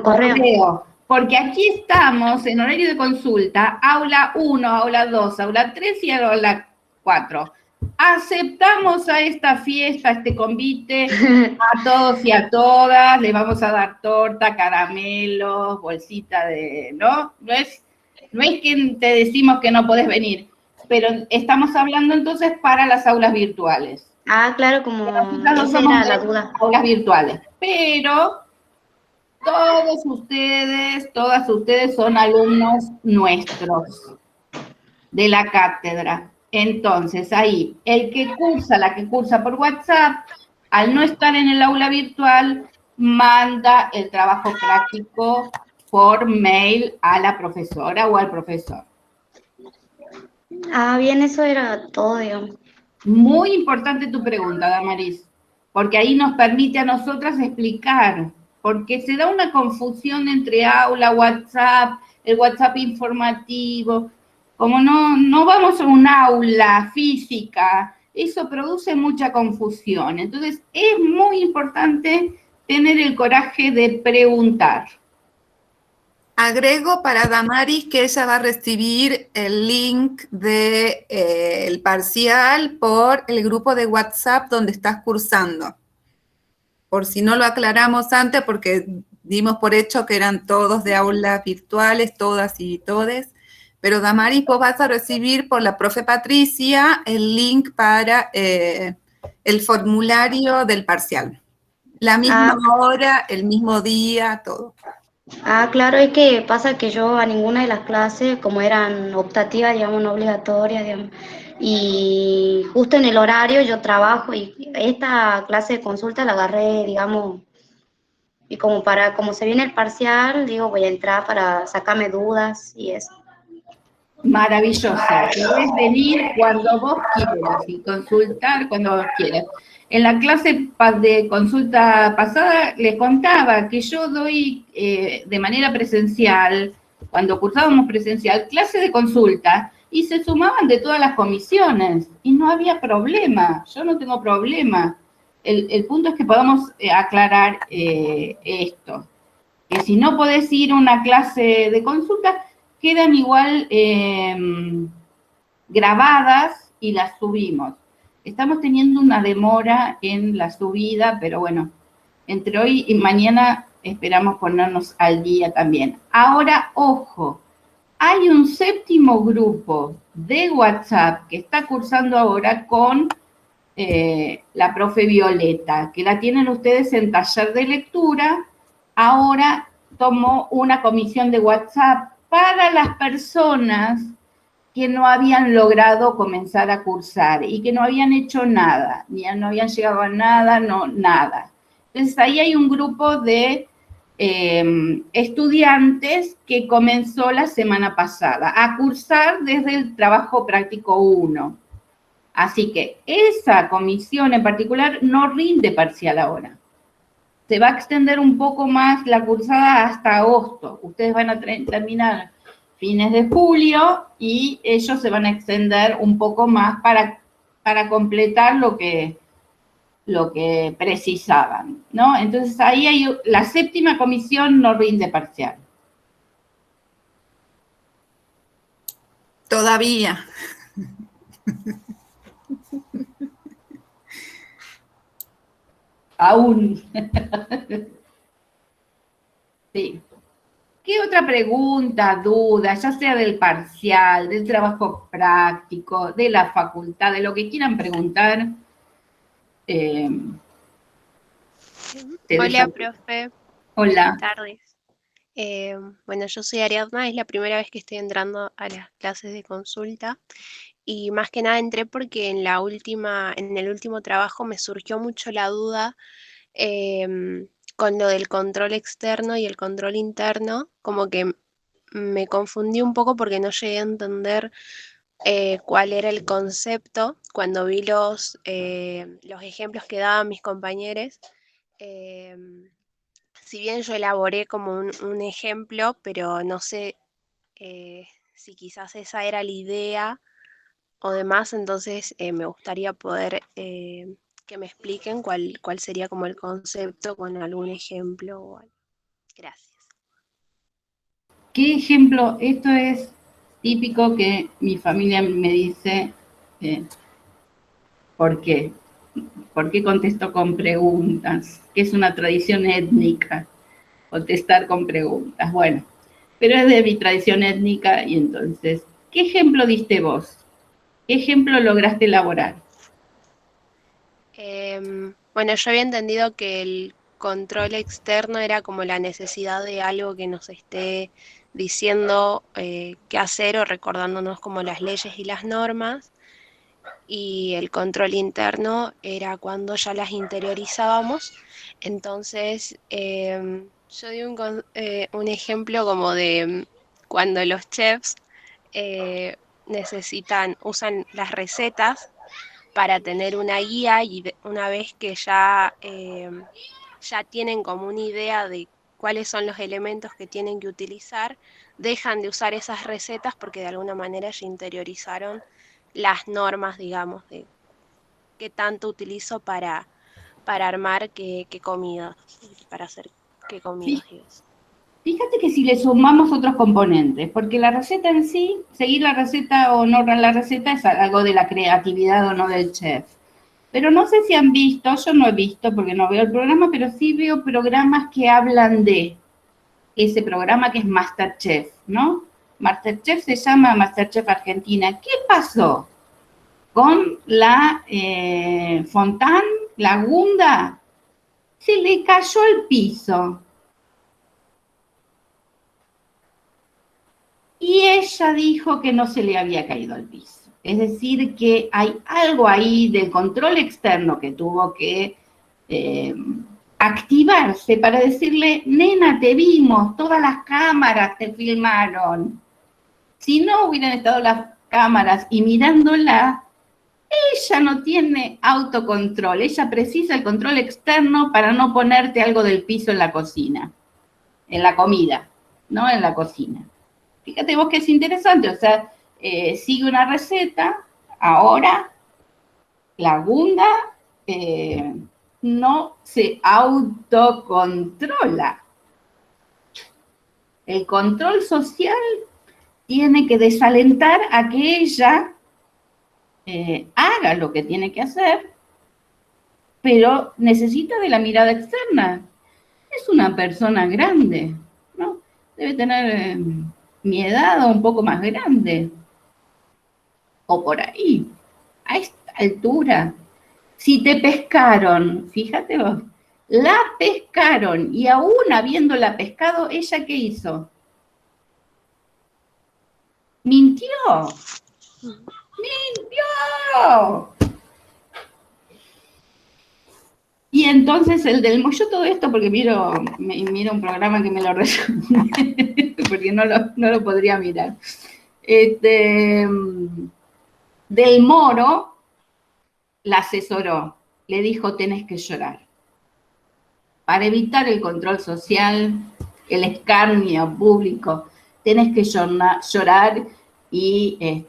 correo. Porque aquí estamos en horario de consulta, aula 1, aula 2, aula 3 y aula 4. Aceptamos a esta fiesta, a este convite, a todos y a todas, le vamos a dar torta, caramelos, bolsita de, ¿no? No es que te decimos que no podés venir, pero estamos hablando entonces para las aulas virtuales. Ah, claro, como esa era la duda. Aulas virtuales, pero todos ustedes, todas ustedes son alumnos nuestros de la cátedra. Entonces, ahí, la que cursa por WhatsApp, al no estar en el aula virtual, manda el trabajo práctico por mail a la profesora o al profesor. Ah, bien, eso era todo, digamos. Muy importante tu pregunta, Damaris, porque ahí nos permite a nosotras explicar, porque se da una confusión entre aula, WhatsApp, el WhatsApp informativo. Como no vamos a un aula física, eso produce mucha confusión. Entonces, es muy importante tener el coraje de preguntar. Agrego para Damaris que ella va a recibir el link del parcial por el grupo de WhatsApp donde estás cursando. Por si no lo aclaramos antes, porque dimos por hecho que eran todos de aulas virtuales, todas y todes. Pero Damaris, vos vas a recibir por la profe Patricia el link para el formulario del parcial. La misma hora, el mismo día, todo. Ah, claro, es que pasa que yo a ninguna de las clases, como eran optativas, digamos, no obligatorias, digamos, y justo en el horario yo trabajo y esta clase de consulta la agarré, digamos, y como se viene el parcial, digo, voy a entrar para sacarme dudas y eso. Maravillosa, podés venir cuando vos quieras y consultar cuando vos quieras. En la clase de consulta pasada les contaba que yo doy de manera presencial, cuando cursábamos presencial, clase de consulta y se sumaban de todas las comisiones y no había problema, yo no tengo problema. El punto es que podamos aclarar esto, que si no podés ir a una clase de consulta, quedan igual grabadas y las subimos. Estamos teniendo una demora en la subida, pero bueno, entre hoy y mañana esperamos ponernos al día también. Ahora, ojo, hay un 7º grupo de WhatsApp que está cursando ahora con la profe Violeta, que la tienen ustedes en taller de lectura. Ahora tomó una comisión de WhatsApp para las personas que no habían logrado comenzar a cursar y que no habían hecho nada, ni no habían llegado a nada, no, nada. Entonces ahí hay un grupo de estudiantes que comenzó la semana pasada a cursar desde el trabajo práctico 1. Así que esa comisión en particular no rinde parcial ahora. Se va a extender un poco más la cursada hasta agosto. Ustedes van a terminar fines de julio y ellos se van a extender un poco más para completar lo que precisaban, ¿no? Entonces ahí hay la 7ª comisión no rinde parcial. Todavía. Aún. Sí. ¿Qué otra pregunta, duda, ya sea del parcial, del trabajo práctico, de la facultad, de lo que quieran preguntar? Hola, profe. Hola. Buenas tardes. Bueno, yo soy Ariadna, es la primera vez que estoy entrando a las clases de consulta y más que nada entré porque en el último trabajo me surgió mucho la duda con lo del control externo y el control interno, como que me confundí un poco porque no llegué a entender cuál era el concepto cuando vi los ejemplos que daban mis compañeros. Si bien yo elaboré como un ejemplo, pero no sé si quizás esa era la idea o demás, entonces me gustaría poder que me expliquen cuál sería como el concepto con algún ejemplo o algo. Gracias. ¿Qué ejemplo? Esto es típico que mi familia me dice, ¿por qué? ¿Por qué contesto con preguntas? Que es una tradición étnica, contestar con preguntas. Bueno, pero es de mi tradición étnica y entonces, ¿qué ejemplo diste vos? ¿Qué ejemplo lograste elaborar? Bueno, yo había entendido que el control externo era como la necesidad de algo que nos esté diciendo qué hacer o recordándonos como las leyes y las normas. Y el control interno era cuando ya las interiorizábamos. Entonces, yo di un ejemplo como de cuando los chefs usan las recetas para tener una guía y una vez que ya tienen como una idea de cuáles son los elementos que tienen que utilizar, dejan de usar esas recetas porque de alguna manera ya interiorizaron las normas, digamos, de qué tanto utilizo para armar qué comida, para hacer qué comida. Fíjate que si le sumamos otros componentes, porque la receta en sí, seguir la receta o no la receta es algo de la creatividad o no del chef. Pero no sé si han visto, yo no he visto porque no veo el programa, pero sí veo programas que hablan de ese programa que es MasterChef, ¿no? MasterChef se llama MasterChef Argentina. ¿Qué pasó con la Fontán, la Gunda? Se le cayó el piso. Y ella dijo que no se le había caído al piso. Es decir, que hay algo ahí del control externo que tuvo que activarse para decirle, nena, te vimos, todas las cámaras te filmaron. Si no hubieran estado las cámaras y mirándola, ella no tiene autocontrol, ella precisa el control externo para no ponerte algo del piso en la cocina, en la comida, no en la cocina. Fíjate vos que es interesante, o sea, sigue una receta, ahora la Gunda no se autocontrola. El control social tiene que desalentar a que ella haga lo que tiene que hacer, pero necesita de la mirada externa. es una persona grande, ¿no? Debe tener mi edad o un poco más grande, o por ahí, a esta altura. Si te pescaron, fíjate vos, la pescaron y aún habiéndola pescado, ¿ella qué hizo? Mintió. ¡Mintió! Y entonces el del yo todo esto, porque miro un programa que me lo resume, porque no lo podría mirar. Del Moro la asesoró, le dijo tenés que llorar. Para evitar el control social, el escarnio público, tenés que llorar y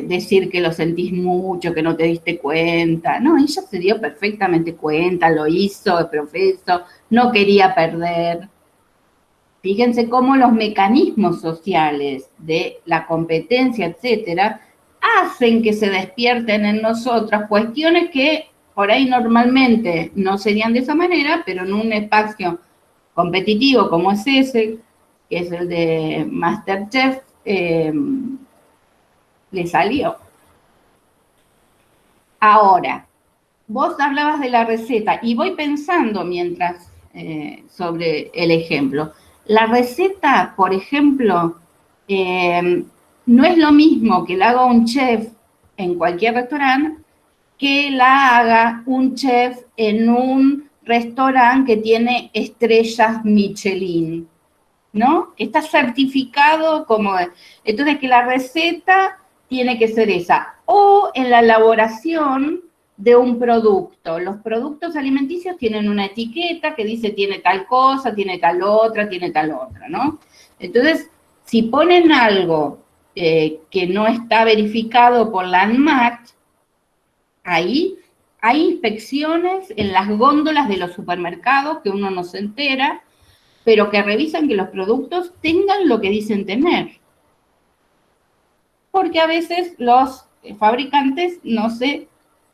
decir que lo sentís mucho, que no te diste cuenta. No, ella se dio perfectamente cuenta, lo hizo, profesó, no quería perder. Fíjense cómo los mecanismos sociales de la competencia, etcétera, hacen que se despierten en nosotras cuestiones que por ahí normalmente no serían de esa manera, pero en un espacio competitivo como es ese, que es el de MasterChef, le salió. Ahora, vos hablabas de la receta y voy pensando mientras sobre el ejemplo. La receta, por ejemplo, no es lo mismo que la haga un chef en cualquier restaurante que la haga un chef en un restaurante que tiene estrellas Michelin, ¿no? Está certificado como... Entonces, que la receta tiene que ser esa. O en la elaboración de un producto. Los productos alimenticios tienen una etiqueta que dice tiene tal cosa, tiene tal otra, ¿no? Entonces, si ponen algo que no está verificado por la ANMAT, ahí hay inspecciones en las góndolas de los supermercados que uno no se entera, pero que revisan que los productos tengan lo que dicen tener. Porque a veces los fabricantes no se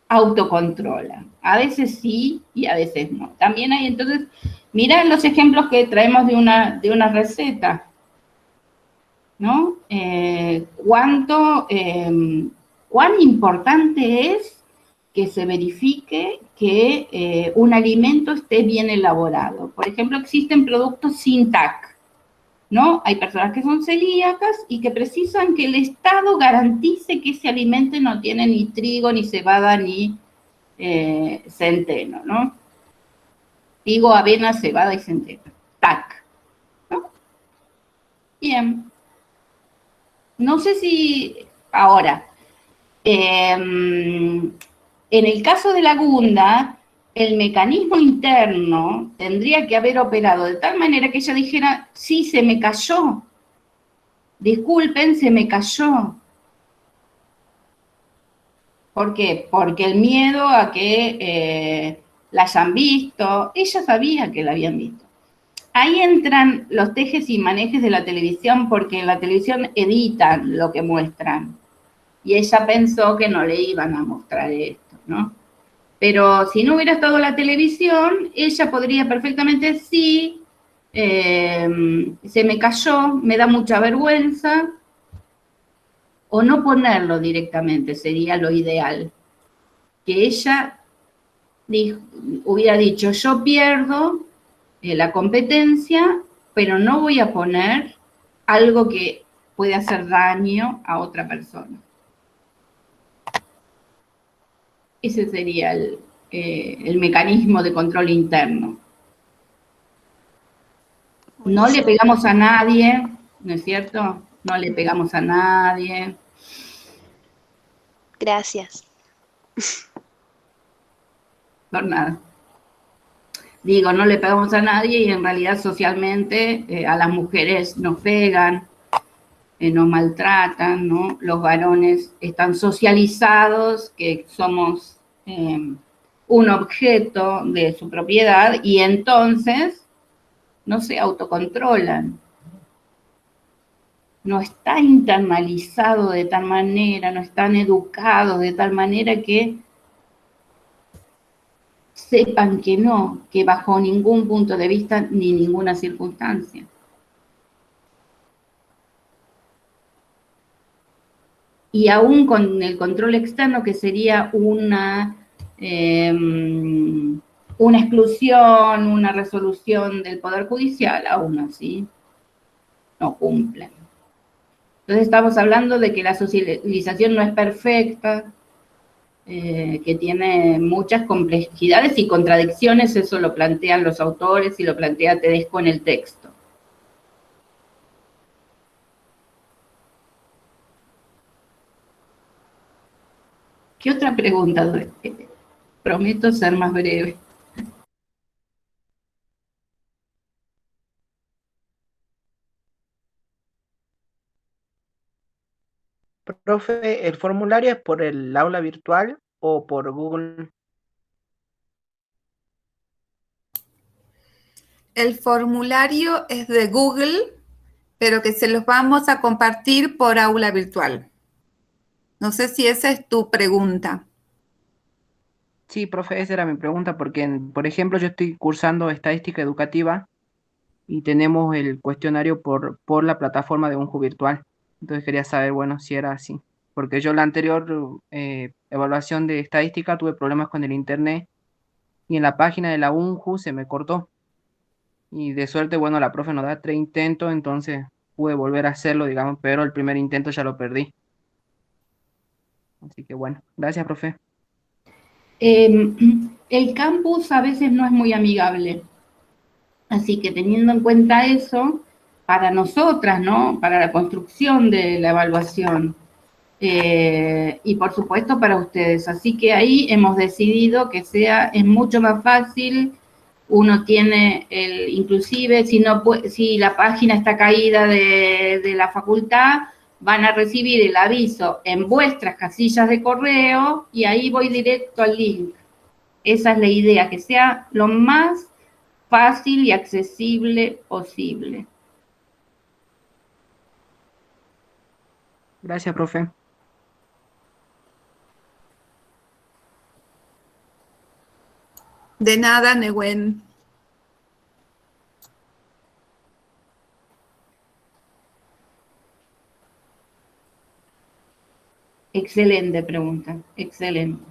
autocontrolan. A veces sí y a veces no. También hay, entonces, mirá los ejemplos que traemos de una receta, ¿no? Cuán importante es que se verifique que un alimento esté bien elaborado. Por ejemplo, existen productos sin TAC, ¿no? Hay personas que son celíacas y que precisan que el Estado garantice que ese alimento no tiene ni trigo, ni cebada, ni centeno, ¿no? Trigo, avena, cebada y centeno. TAC, ¿no? Bien. No sé si ahora, en el caso de la Gunda, el mecanismo interno tendría que haber operado de tal manera que ella dijera, sí, se me cayó. Disculpen, se me cayó. ¿Por qué? Porque el miedo a que la hayan visto, ella sabía que la habían visto. Ahí entran los tejes y manejes de la televisión, porque en la televisión editan lo que muestran. Y ella pensó que no le iban a mostrar esto, ¿no? Pero si no hubiera estado la televisión, ella podría perfectamente, sí, se me cayó, me da mucha vergüenza, o no ponerlo directamente, sería lo ideal. Que ella hubiera dicho, yo pierdo la competencia, pero no voy a poner algo que puede hacer daño a otra persona. Ese sería el mecanismo de control interno. No le pegamos a nadie, ¿no es cierto? No le pegamos a nadie. Gracias. Por nada. Digo, no le pegamos a nadie y en realidad socialmente a las mujeres nos pegan, nos maltratan, ¿no? Los varones están socializados, que somos un objeto de su propiedad y entonces no se autocontrolan. No está internalizado de tal manera, no están educados de tal manera que sepan que no, que bajo ningún punto de vista ni ninguna circunstancia. Y aún con el control externo, que sería una exclusión, una resolución del Poder Judicial, aún así no cumplen. Entonces estamos hablando de que la socialización no es perfecta, que tiene muchas complejidades y contradicciones, eso lo plantean los autores y lo plantea Tedesco en el texto. ¿Qué otra pregunta? Prometo ser más breve. Profe, ¿el formulario es por el aula virtual o por Google? El formulario es de Google, pero que se los vamos a compartir por aula virtual. No sé si esa es tu pregunta. Sí, profe, esa era mi pregunta, porque, por ejemplo, yo estoy cursando estadística educativa y tenemos el cuestionario por la plataforma de UNJU virtual. Entonces quería saber, bueno, si era así. Porque yo la anterior evaluación de estadística tuve problemas con el internet y en la página de la UNJU se me cortó. Y de suerte, bueno, la profe nos da 3 intentos, entonces pude volver a hacerlo, digamos, pero el primer intento ya lo perdí. Así que bueno, gracias, profe. El campus a veces no es muy amigable. Así que teniendo en cuenta eso, para nosotras, ¿no? Para la construcción de la evaluación, y por supuesto para ustedes. Así que ahí hemos decidido que es mucho más fácil, uno tiene inclusive si la página está caída de la facultad, van a recibir el aviso en vuestras casillas de correo y ahí voy directo al link. Esa es la idea, que sea lo más fácil y accesible posible. Gracias, profe. De nada, Nehuen. Excelente pregunta, excelente.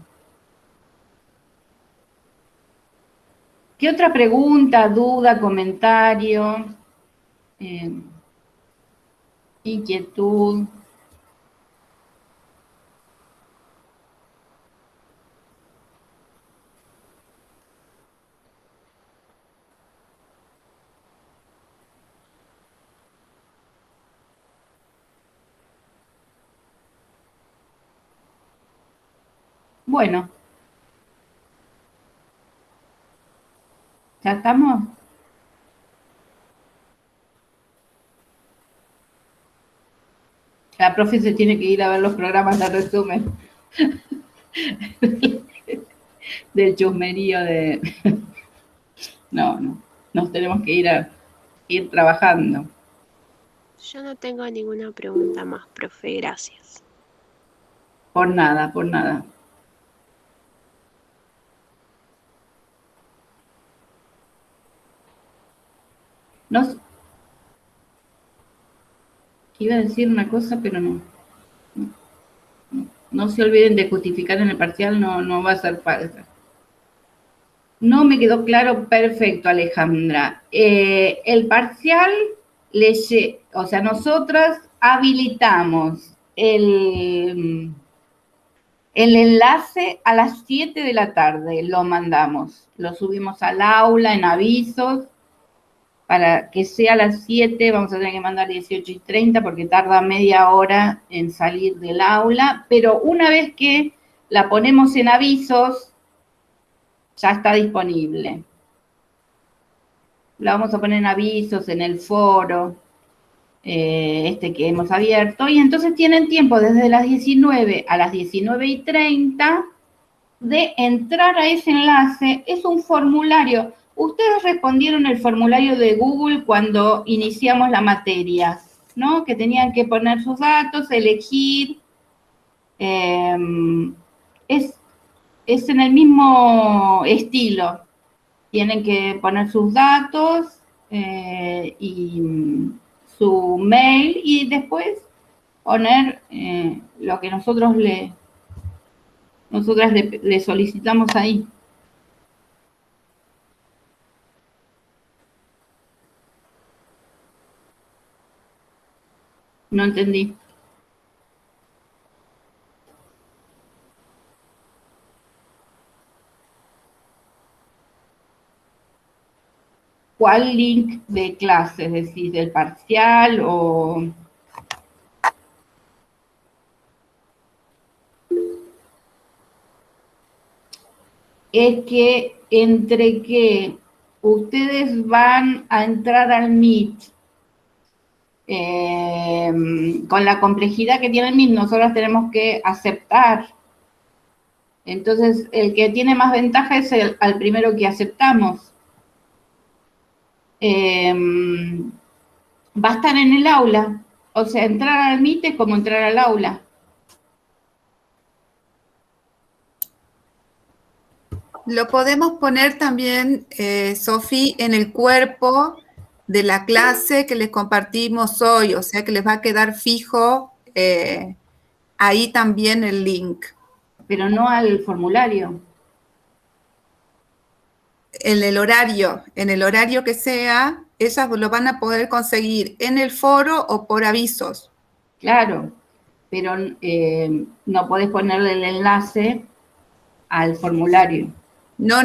¿Qué otra pregunta, duda, comentario, inquietud? Bueno. ¿Ya estamos? La profe se tiene que ir a ver los programas de resumen del chusmerío de... No, nos tenemos que ir trabajando. Yo no tengo ninguna pregunta más, profe, gracias. Por nada, por nada. Iba a decir una cosa, pero no. No se olviden de justificar en el parcial, no va a ser falta. No me quedó claro, perfecto, Alejandra. El parcial, o sea, nosotras habilitamos el enlace a las 7 de la tarde, lo mandamos. Lo subimos al aula en avisos. Para que sea a las 7, vamos a tener que mandar 18:30 porque tarda media hora en salir del aula, pero una vez que la ponemos en avisos, ya está disponible. La vamos a poner en avisos, en el foro, que hemos abierto, y entonces tienen tiempo desde las 19 a las 19:30 de entrar a ese enlace. Es un formulario. Ustedes respondieron el formulario de Google cuando iniciamos la materia, ¿no? Que tenían que poner sus datos, elegir. Es es en el mismo estilo. Tienen que poner sus datos y su mail y después poner lo que nosotras le solicitamos ahí. No entendí. ¿Cuál link de clase? Es decir, del parcial o... Es que entre que ustedes van a entrar al Meet con la complejidad que tiene el Meet, nosotros tenemos que aceptar. Entonces, el que tiene más ventaja es al primero que aceptamos. Va a estar en el aula. O sea, entrar al Meet es como entrar al aula. Lo podemos poner también, Sofi, en el cuerpo de la clase que les compartimos hoy, o sea que les va a quedar fijo ahí también el link. Pero no al formulario. En el horario que sea, ellas lo van a poder conseguir en el foro o por avisos. Claro, pero no podés ponerle el enlace al formulario. No.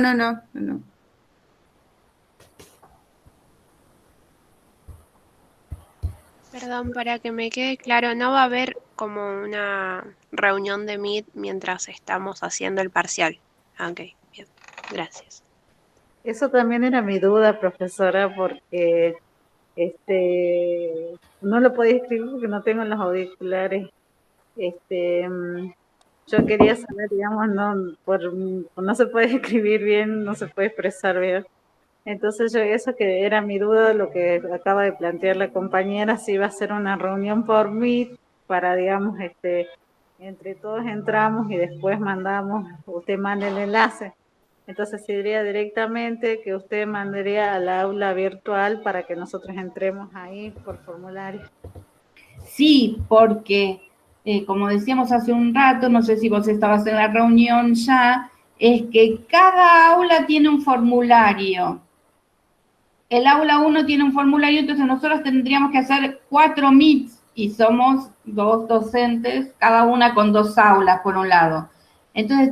Perdón, para que me quede claro, no va a haber como una reunión de Meet mientras estamos haciendo el parcial. Ok, bien, gracias. Eso también era mi duda, profesora, porque no lo podía escribir porque no tengo los auriculares. Yo quería saber, digamos, no se puede escribir bien, no se puede expresar bien. Entonces eso que era mi duda, lo que acaba de plantear la compañera, si iba a ser una reunión por Meet para, digamos, entre todos entramos y después usted manda el enlace. Entonces sería directamente que usted mandaría al aula virtual para que nosotros entremos ahí por formulario. Sí, porque como decíamos hace un rato, no sé si vos estabas en la reunión ya, es que cada aula tiene un formulario. El aula 1 tiene un formulario, entonces nosotros tendríamos que hacer 4 Meets y somos 2 docentes, cada una con 2 aulas por un lado. Entonces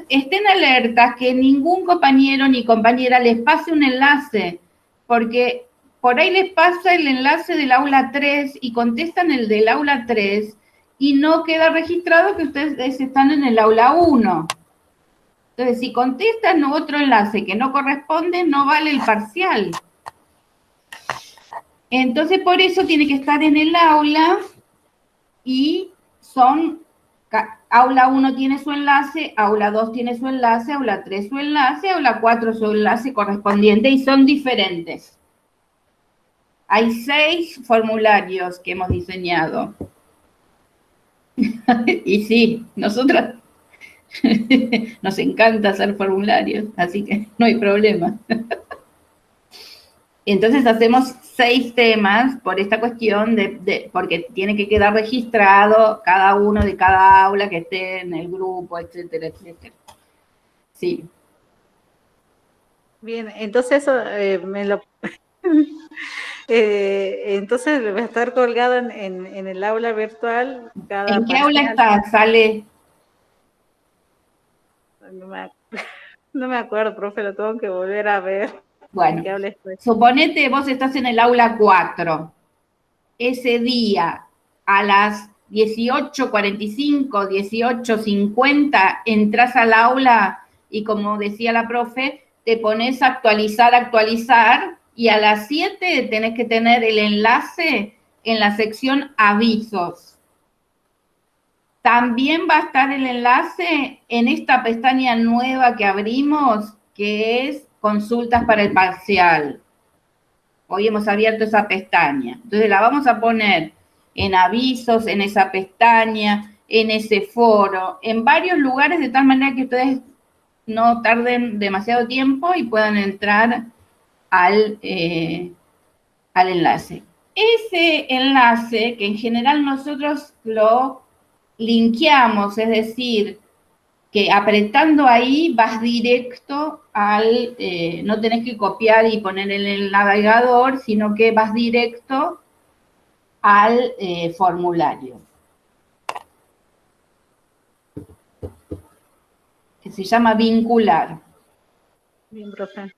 estén alertas que ningún compañero ni compañera les pase un enlace, porque por ahí les pasa el enlace del aula 3 y contestan el del aula 3 y no queda registrado que ustedes están en el aula 1. Entonces, si contestan otro enlace que no corresponde, no vale el parcial. Entonces, por eso tiene que estar en el aula y aula 1 tiene su enlace, aula 2 tiene su enlace, aula 3 su enlace, aula 4 su enlace correspondiente y son diferentes. Hay 6 formularios que hemos diseñado. Y sí, nosotras nos encanta hacer formularios, así que no hay problema. Entonces hacemos 6 temas por esta cuestión porque tiene que quedar registrado cada uno de cada aula que esté en el grupo, etcétera, etcétera. Sí. Bien, entonces eso entonces va a estar colgado en el aula virtual. ¿En qué aula está? Sale. No me acuerdo, profe, lo tengo que volver a ver. Bueno, suponete vos estás en el aula 4. Ese día, a las 18:45, 18:50, entras al aula y como decía la profe, te pones a actualizar, y a las 7 tenés que tener el enlace en la sección avisos. También va a estar el enlace en esta pestaña nueva que abrimos, que es consultas para el parcial. Hoy hemos abierto esa pestaña. Entonces la vamos a poner en avisos, en esa pestaña, en ese foro, en varios lugares, de tal manera que ustedes no tarden demasiado tiempo y puedan entrar al enlace. Ese enlace, que en general nosotros lo linkeamos, es decir, que apretando ahí vas directo al, no tenés que copiar y poner en el navegador, sino que vas directo al formulario, que se llama vincular. Bien, profe.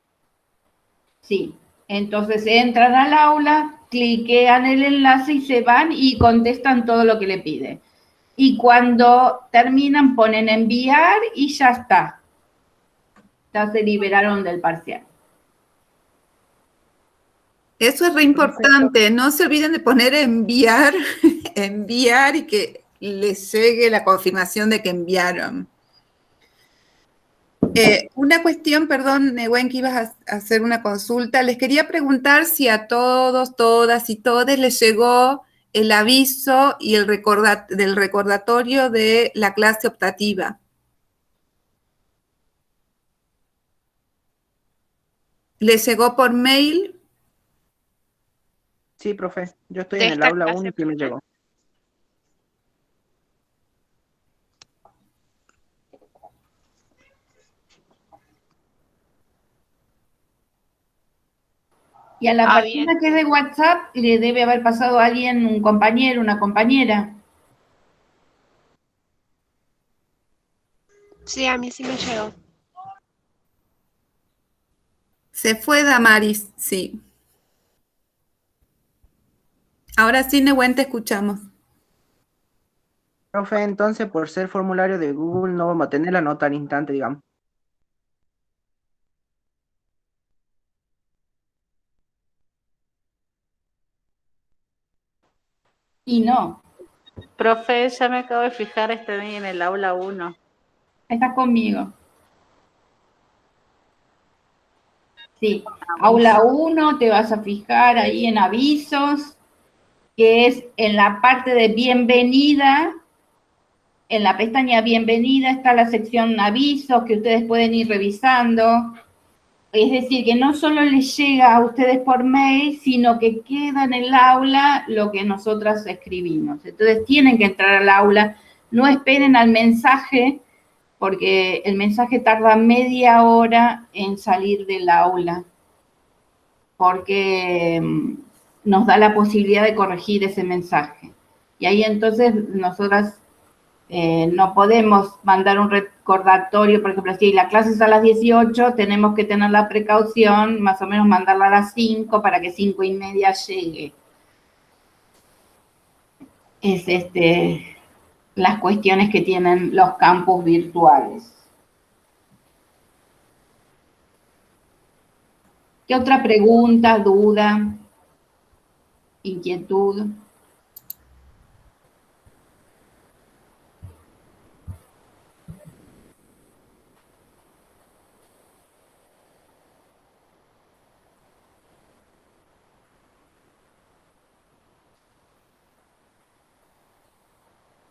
Sí, entonces entran al aula, cliquean el enlace y se van y contestan todo lo que le pide. Y cuando terminan ponen enviar y ya está. Ya se liberaron del parcial. Eso es re importante. No se olviden de poner enviar, enviar y que les llegue la confirmación de que enviaron. Una cuestión, perdón, Nehuen, que ibas a hacer una consulta. Les quería preguntar si a todos, todas y todes les llegó el aviso y el del recordatorio de la clase optativa. ¿Les llegó por mail? Sí, profe, yo estoy De en el esta aula clase 1 y me llegó. Y a la Ah, persona bien. que es de WhatsApp le debe haber pasado a alguien, un compañero, una compañera. Sí, a mí sí me llegó. Se fue Damaris, sí. Ahora sí, Nehuen, te escuchamos. Profe, entonces por ser formulario de Google no vamos a tener la nota al instante, digamos. Y no, Profe, ya me acabo de fijar, estoy en el aula 1. estás conmigo. Sí, aula 1, te vas a fijar ahí en avisos, que es en la parte de bienvenida. En la pestaña bienvenida está la sección avisos que ustedes pueden ir revisando. Es decir, que no solo les llega a ustedes por mail, sino que queda en el aula lo que nosotras escribimos. Entonces tienen que entrar al aula, no esperen al mensaje, porque el mensaje tarda media hora en salir del aula, porque nos da la posibilidad de corregir ese mensaje. Y ahí entonces nosotras no podemos mandar un recordatorio, por ejemplo, si la clase es a las 18, tenemos que tener la precaución, más o menos mandarla a las 5 para que 5:30 llegue. Es las cuestiones que tienen los campus virtuales. ¿Qué otra pregunta, duda, inquietud?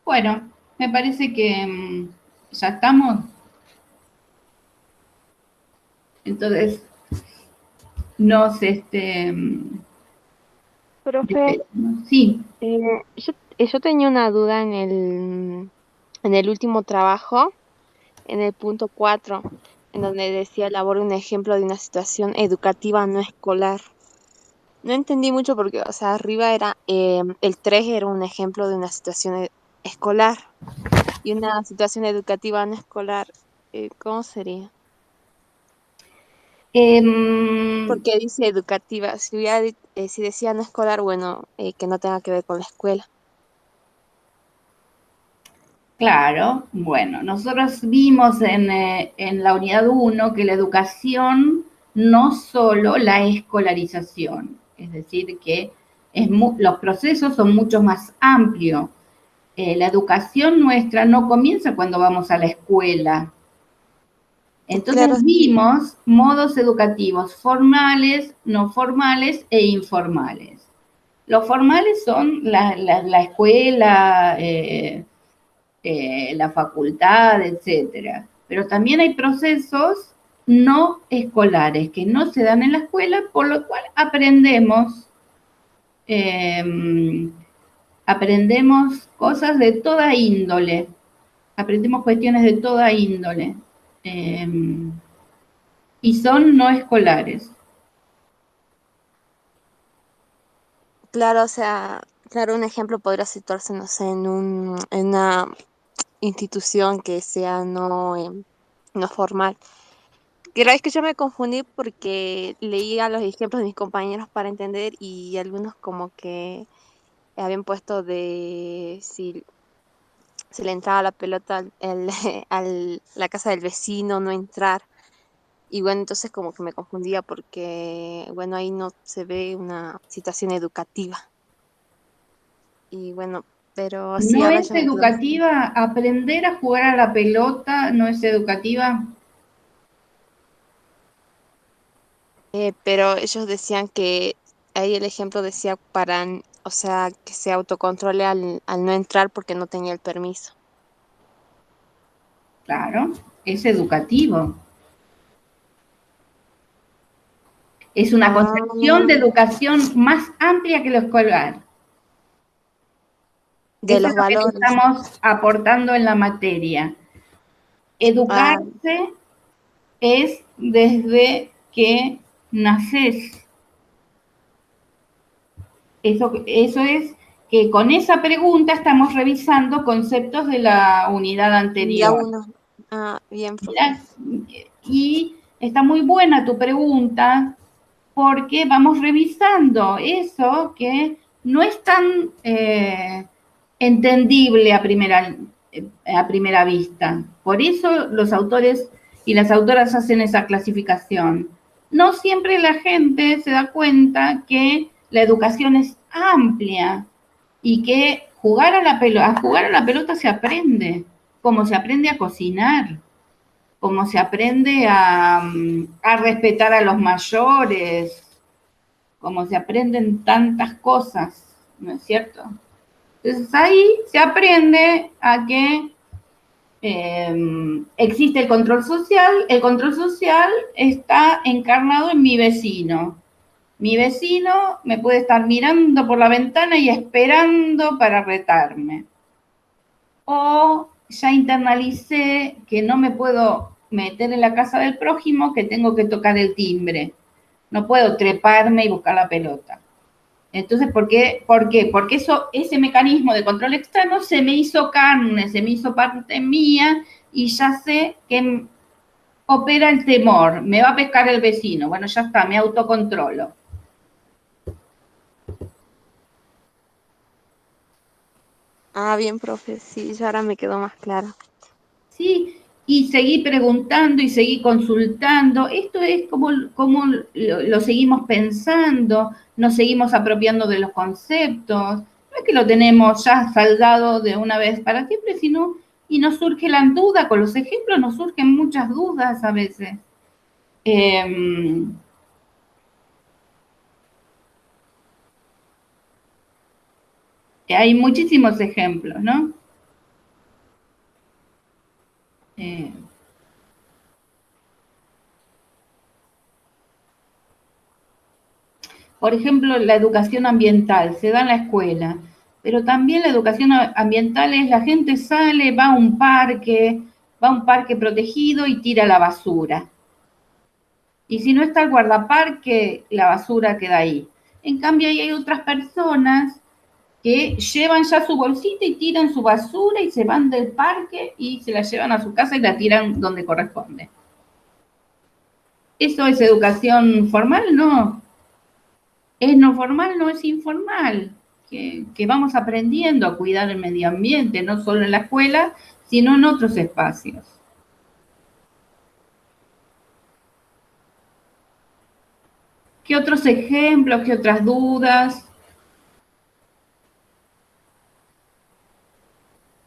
Bueno, me parece que ya estamos. Entonces, nos Profe, sí. yo tenía una duda en el último trabajo, en el punto 4, en donde decía elabore un ejemplo de una situación educativa no escolar. No entendí mucho porque, o sea, arriba era, el 3 era un ejemplo de una situación escolar y una situación educativa no escolar, ¿cómo sería? Porque dice educativa, si decía no escolar, bueno, que no tenga que ver con la escuela. Claro, bueno, nosotros vimos en la unidad 1 que la educación no solo la escolarización, es decir, que los procesos son mucho más amplios. La educación nuestra no comienza cuando vamos a la escuela. Entonces Claro, vimos modos educativos formales, no formales e informales. Los formales son la escuela, la facultad, etcétera. pero también hay procesos no escolares que no se dan en la escuela, por lo cual aprendemos cosas de toda índole, aprendemos cuestiones de toda índole, y son no escolares. Claro, o sea, claro, un ejemplo podría situarse, no sé, en una institución que sea no formal. Que la vez que yo me confundí porque leía los ejemplos de mis compañeros para entender y algunos como que habían puesto de si le entraba la pelota a la casa del vecino, no entrar. Y bueno, entonces como que me confundía porque, bueno, ahí no se ve una situación educativa. Y bueno, pero sí, ¿No ahora es ya me quedo más claro. educativa aprender a jugar a la pelota? ¿No es educativa? Pero ellos decían que ahí el ejemplo decía o sea, que se autocontrole al no entrar porque no tenía el permiso. Claro, es educativo. Es una Ah, concepción de educación más amplia que lo escolar. de Eso es los lo que le valores. estamos aportando en la materia. Ah, Educarse es desde que naces. Eso es que con esa pregunta estamos revisando conceptos de la unidad ya anterior. uno. Ah, bien, profe. Mirá, y está muy buena tu pregunta porque vamos revisando eso que no es tan entendible a primera vista. Por eso los autores y las autoras hacen esa clasificación. No siempre la gente se da cuenta que la educación es amplia y que jugar a la pelota se aprende, como se aprende a cocinar, como se aprende a respetar a los mayores, como se aprenden tantas cosas, ¿no es cierto? Entonces ahí se aprende a que existe el control social está encarnado en mi vecino. Mi vecino me puede estar mirando por la ventana y esperando para retarme. O ya internalicé que no me puedo meter en la casa del prójimo, que tengo que tocar el timbre. No puedo treparme y buscar la pelota. Entonces, ¿por qué? Porque ese mecanismo de control externo se me hizo carne, se me hizo parte mía y ya sé que opera el temor. Me va a pescar el vecino. Bueno, ya está, me autocontrolo. Ah, bien, profe. Sí, ya ahora me quedó más claro. ¿Sí? Y seguí preguntando y seguí consultando. Esto es como lo seguimos pensando, nos seguimos apropiando de los conceptos. No es que lo tenemos ya saldado de una vez para siempre, sino, y nos surge la duda, con los ejemplos nos surgen muchas dudas a veces. Hay muchísimos ejemplos, ¿no? Por ejemplo, la educación ambiental se da en la escuela, pero también la educación ambiental es la gente sale, va a un parque protegido y tira la basura. Y si no está el guardaparque, la basura queda ahí. En cambio, ahí hay otras personas que llevan ya su bolsita y tiran su basura y se van del parque y se la llevan a su casa y la tiran donde corresponde. ¿Eso es educación formal? No. Es no formal, no es informal, que vamos aprendiendo a cuidar el medio ambiente, no solo en la escuela, sino en otros espacios. ¿Qué otros ejemplos, qué otras dudas?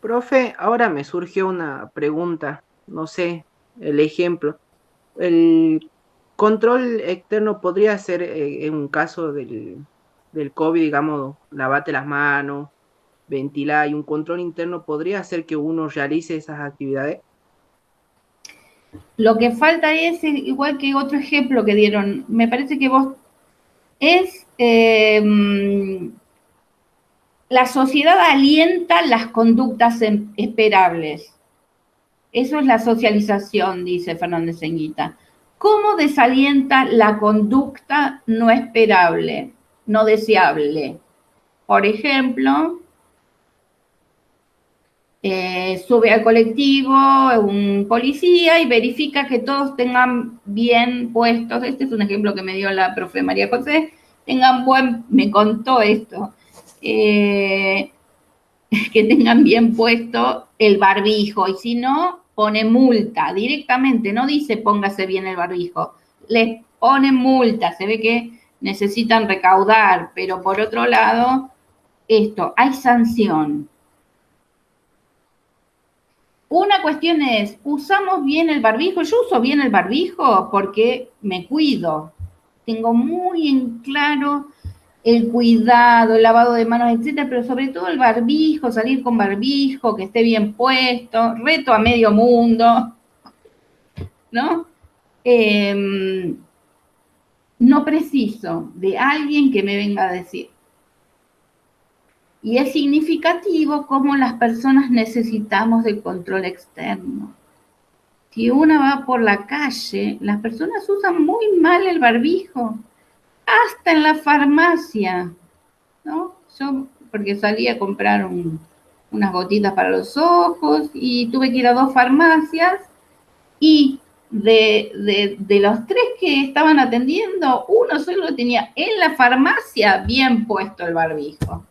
Profe, ahora me surgió una pregunta, no sé, el ejemplo. El control externo podría ser en un caso del COVID, digamos, lavate las manos, ventilar, y un control interno podría hacer que uno realice esas actividades. Lo que falta es, igual que otro ejemplo que dieron, me parece que vos, es la sociedad alienta las conductas esperables. Eso es la socialización, dice Fernández Enguita. ¿Cómo desalienta la conducta no esperable, no deseable? Por ejemplo, sube al colectivo un policía y verifica que todos tengan bien puestos, este es un ejemplo que me dio la profe María José, me contó esto, que tengan bien puesto el barbijo, y si no, pone multa directamente, no dice póngase bien el barbijo, les pone multa, se ve que necesitan recaudar, pero por otro lado, hay sanción. Una cuestión es, ¿usamos bien el barbijo? Yo uso bien el barbijo porque me cuido. Tengo muy en claro el cuidado, el lavado de manos, etcétera, pero sobre todo el barbijo, salir con barbijo, que esté bien puesto, reto a medio mundo, ¿no? No preciso de alguien que me venga a decir. Y es significativo cómo las personas necesitamos del control externo. Si uno va por la calle, las personas usan muy mal el barbijo, hasta en la farmacia, ¿no? Yo, porque salí a comprar unas gotitas para los ojos y tuve que ir a 2 farmacias y de los 3 que estaban atendiendo, uno solo tenía en la farmacia bien puesto el barbijo.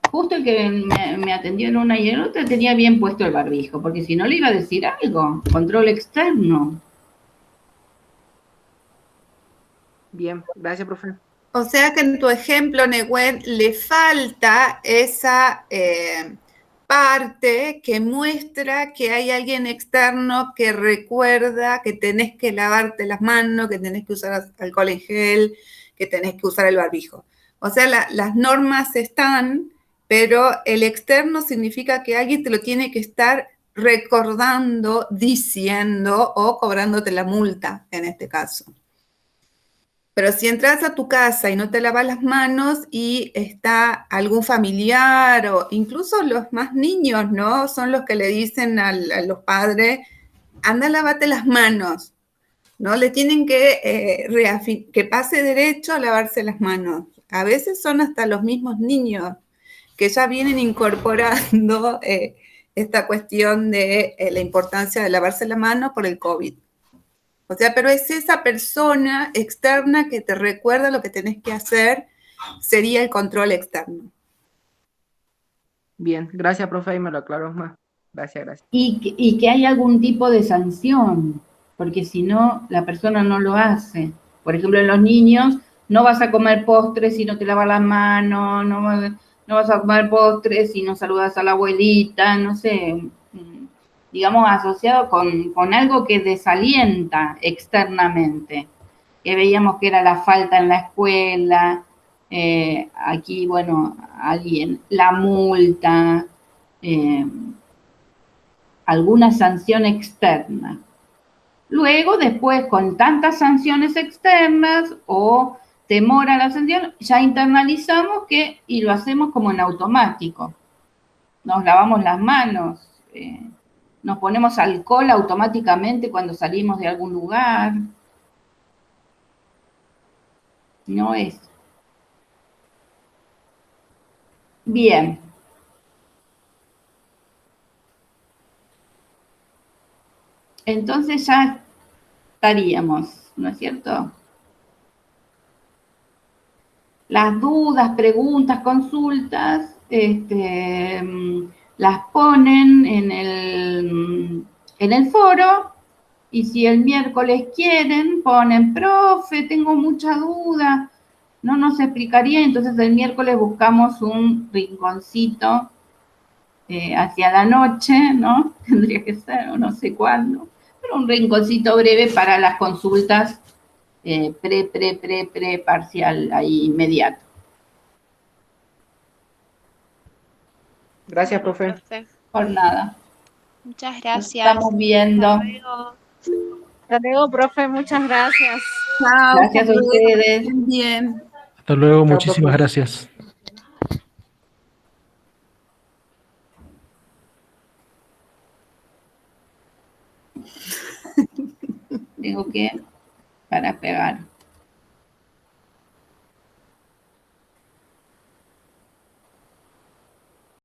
Justo el que me atendió en una y en otra tenía bien puesto el barbijo, porque si no le iba a decir algo, control externo. Bien, gracias, profe. O sea que en tu ejemplo, Nehuen, le falta esa parte que muestra que hay alguien externo que recuerda que tenés que lavarte las manos, que tenés que usar alcohol en gel, que tenés que usar el barbijo. O sea, las normas están, pero el externo significa que alguien te lo tiene que estar recordando, diciendo o cobrándote la multa, en este caso. Pero si entras a tu casa y no te lavas las manos y está algún familiar o incluso los más niños, ¿no? Son los que le dicen a los padres, anda, lávate las manos, ¿no? Le tienen que pase derecho a lavarse las manos. A veces son hasta los mismos niños que ya vienen incorporando esta cuestión de la importancia de lavarse la mano por el COVID. O sea, pero es esa persona externa que te recuerda lo que tenés que hacer, sería el control externo. Bien, gracias, profe, y me lo aclaró más. Gracias. Y que hay algún tipo de sanción, porque si no, la persona no lo hace. Por ejemplo, en los niños, no vas a comer postres si no te lavas las manos, no vas a comer postres si no saludas a la abuelita, no sé, digamos, asociado con algo que desalienta externamente, que veíamos que era la falta en la escuela, aquí, bueno, la multa, alguna sanción externa. Luego, después, con tantas sanciones externas o temor a la sanción, ya internalizamos y lo hacemos como en automático. Nos lavamos las manos, nos ponemos alcohol automáticamente cuando salimos de algún lugar. No es. Bien. Entonces ya estaríamos, ¿no es cierto? Las dudas, preguntas, consultas, las ponen en el foro, y si el miércoles quieren, ponen, profe, tengo mucha duda, no nos explicaría, entonces el miércoles buscamos un rinconcito hacia la noche, ¿no? Tendría que ser, o no sé cuándo, pero un rinconcito breve para las consultas parcial, ahí inmediato. Gracias, profe. Por nada. Muchas Nos gracias. estamos viendo. Hasta luego. Hasta luego, profe, muchas gracias. Chao, Gracias a hasta luego, ustedes. estén bien. Hasta luego, Chao, muchísimas profe. gracias. Tengo que para pegar.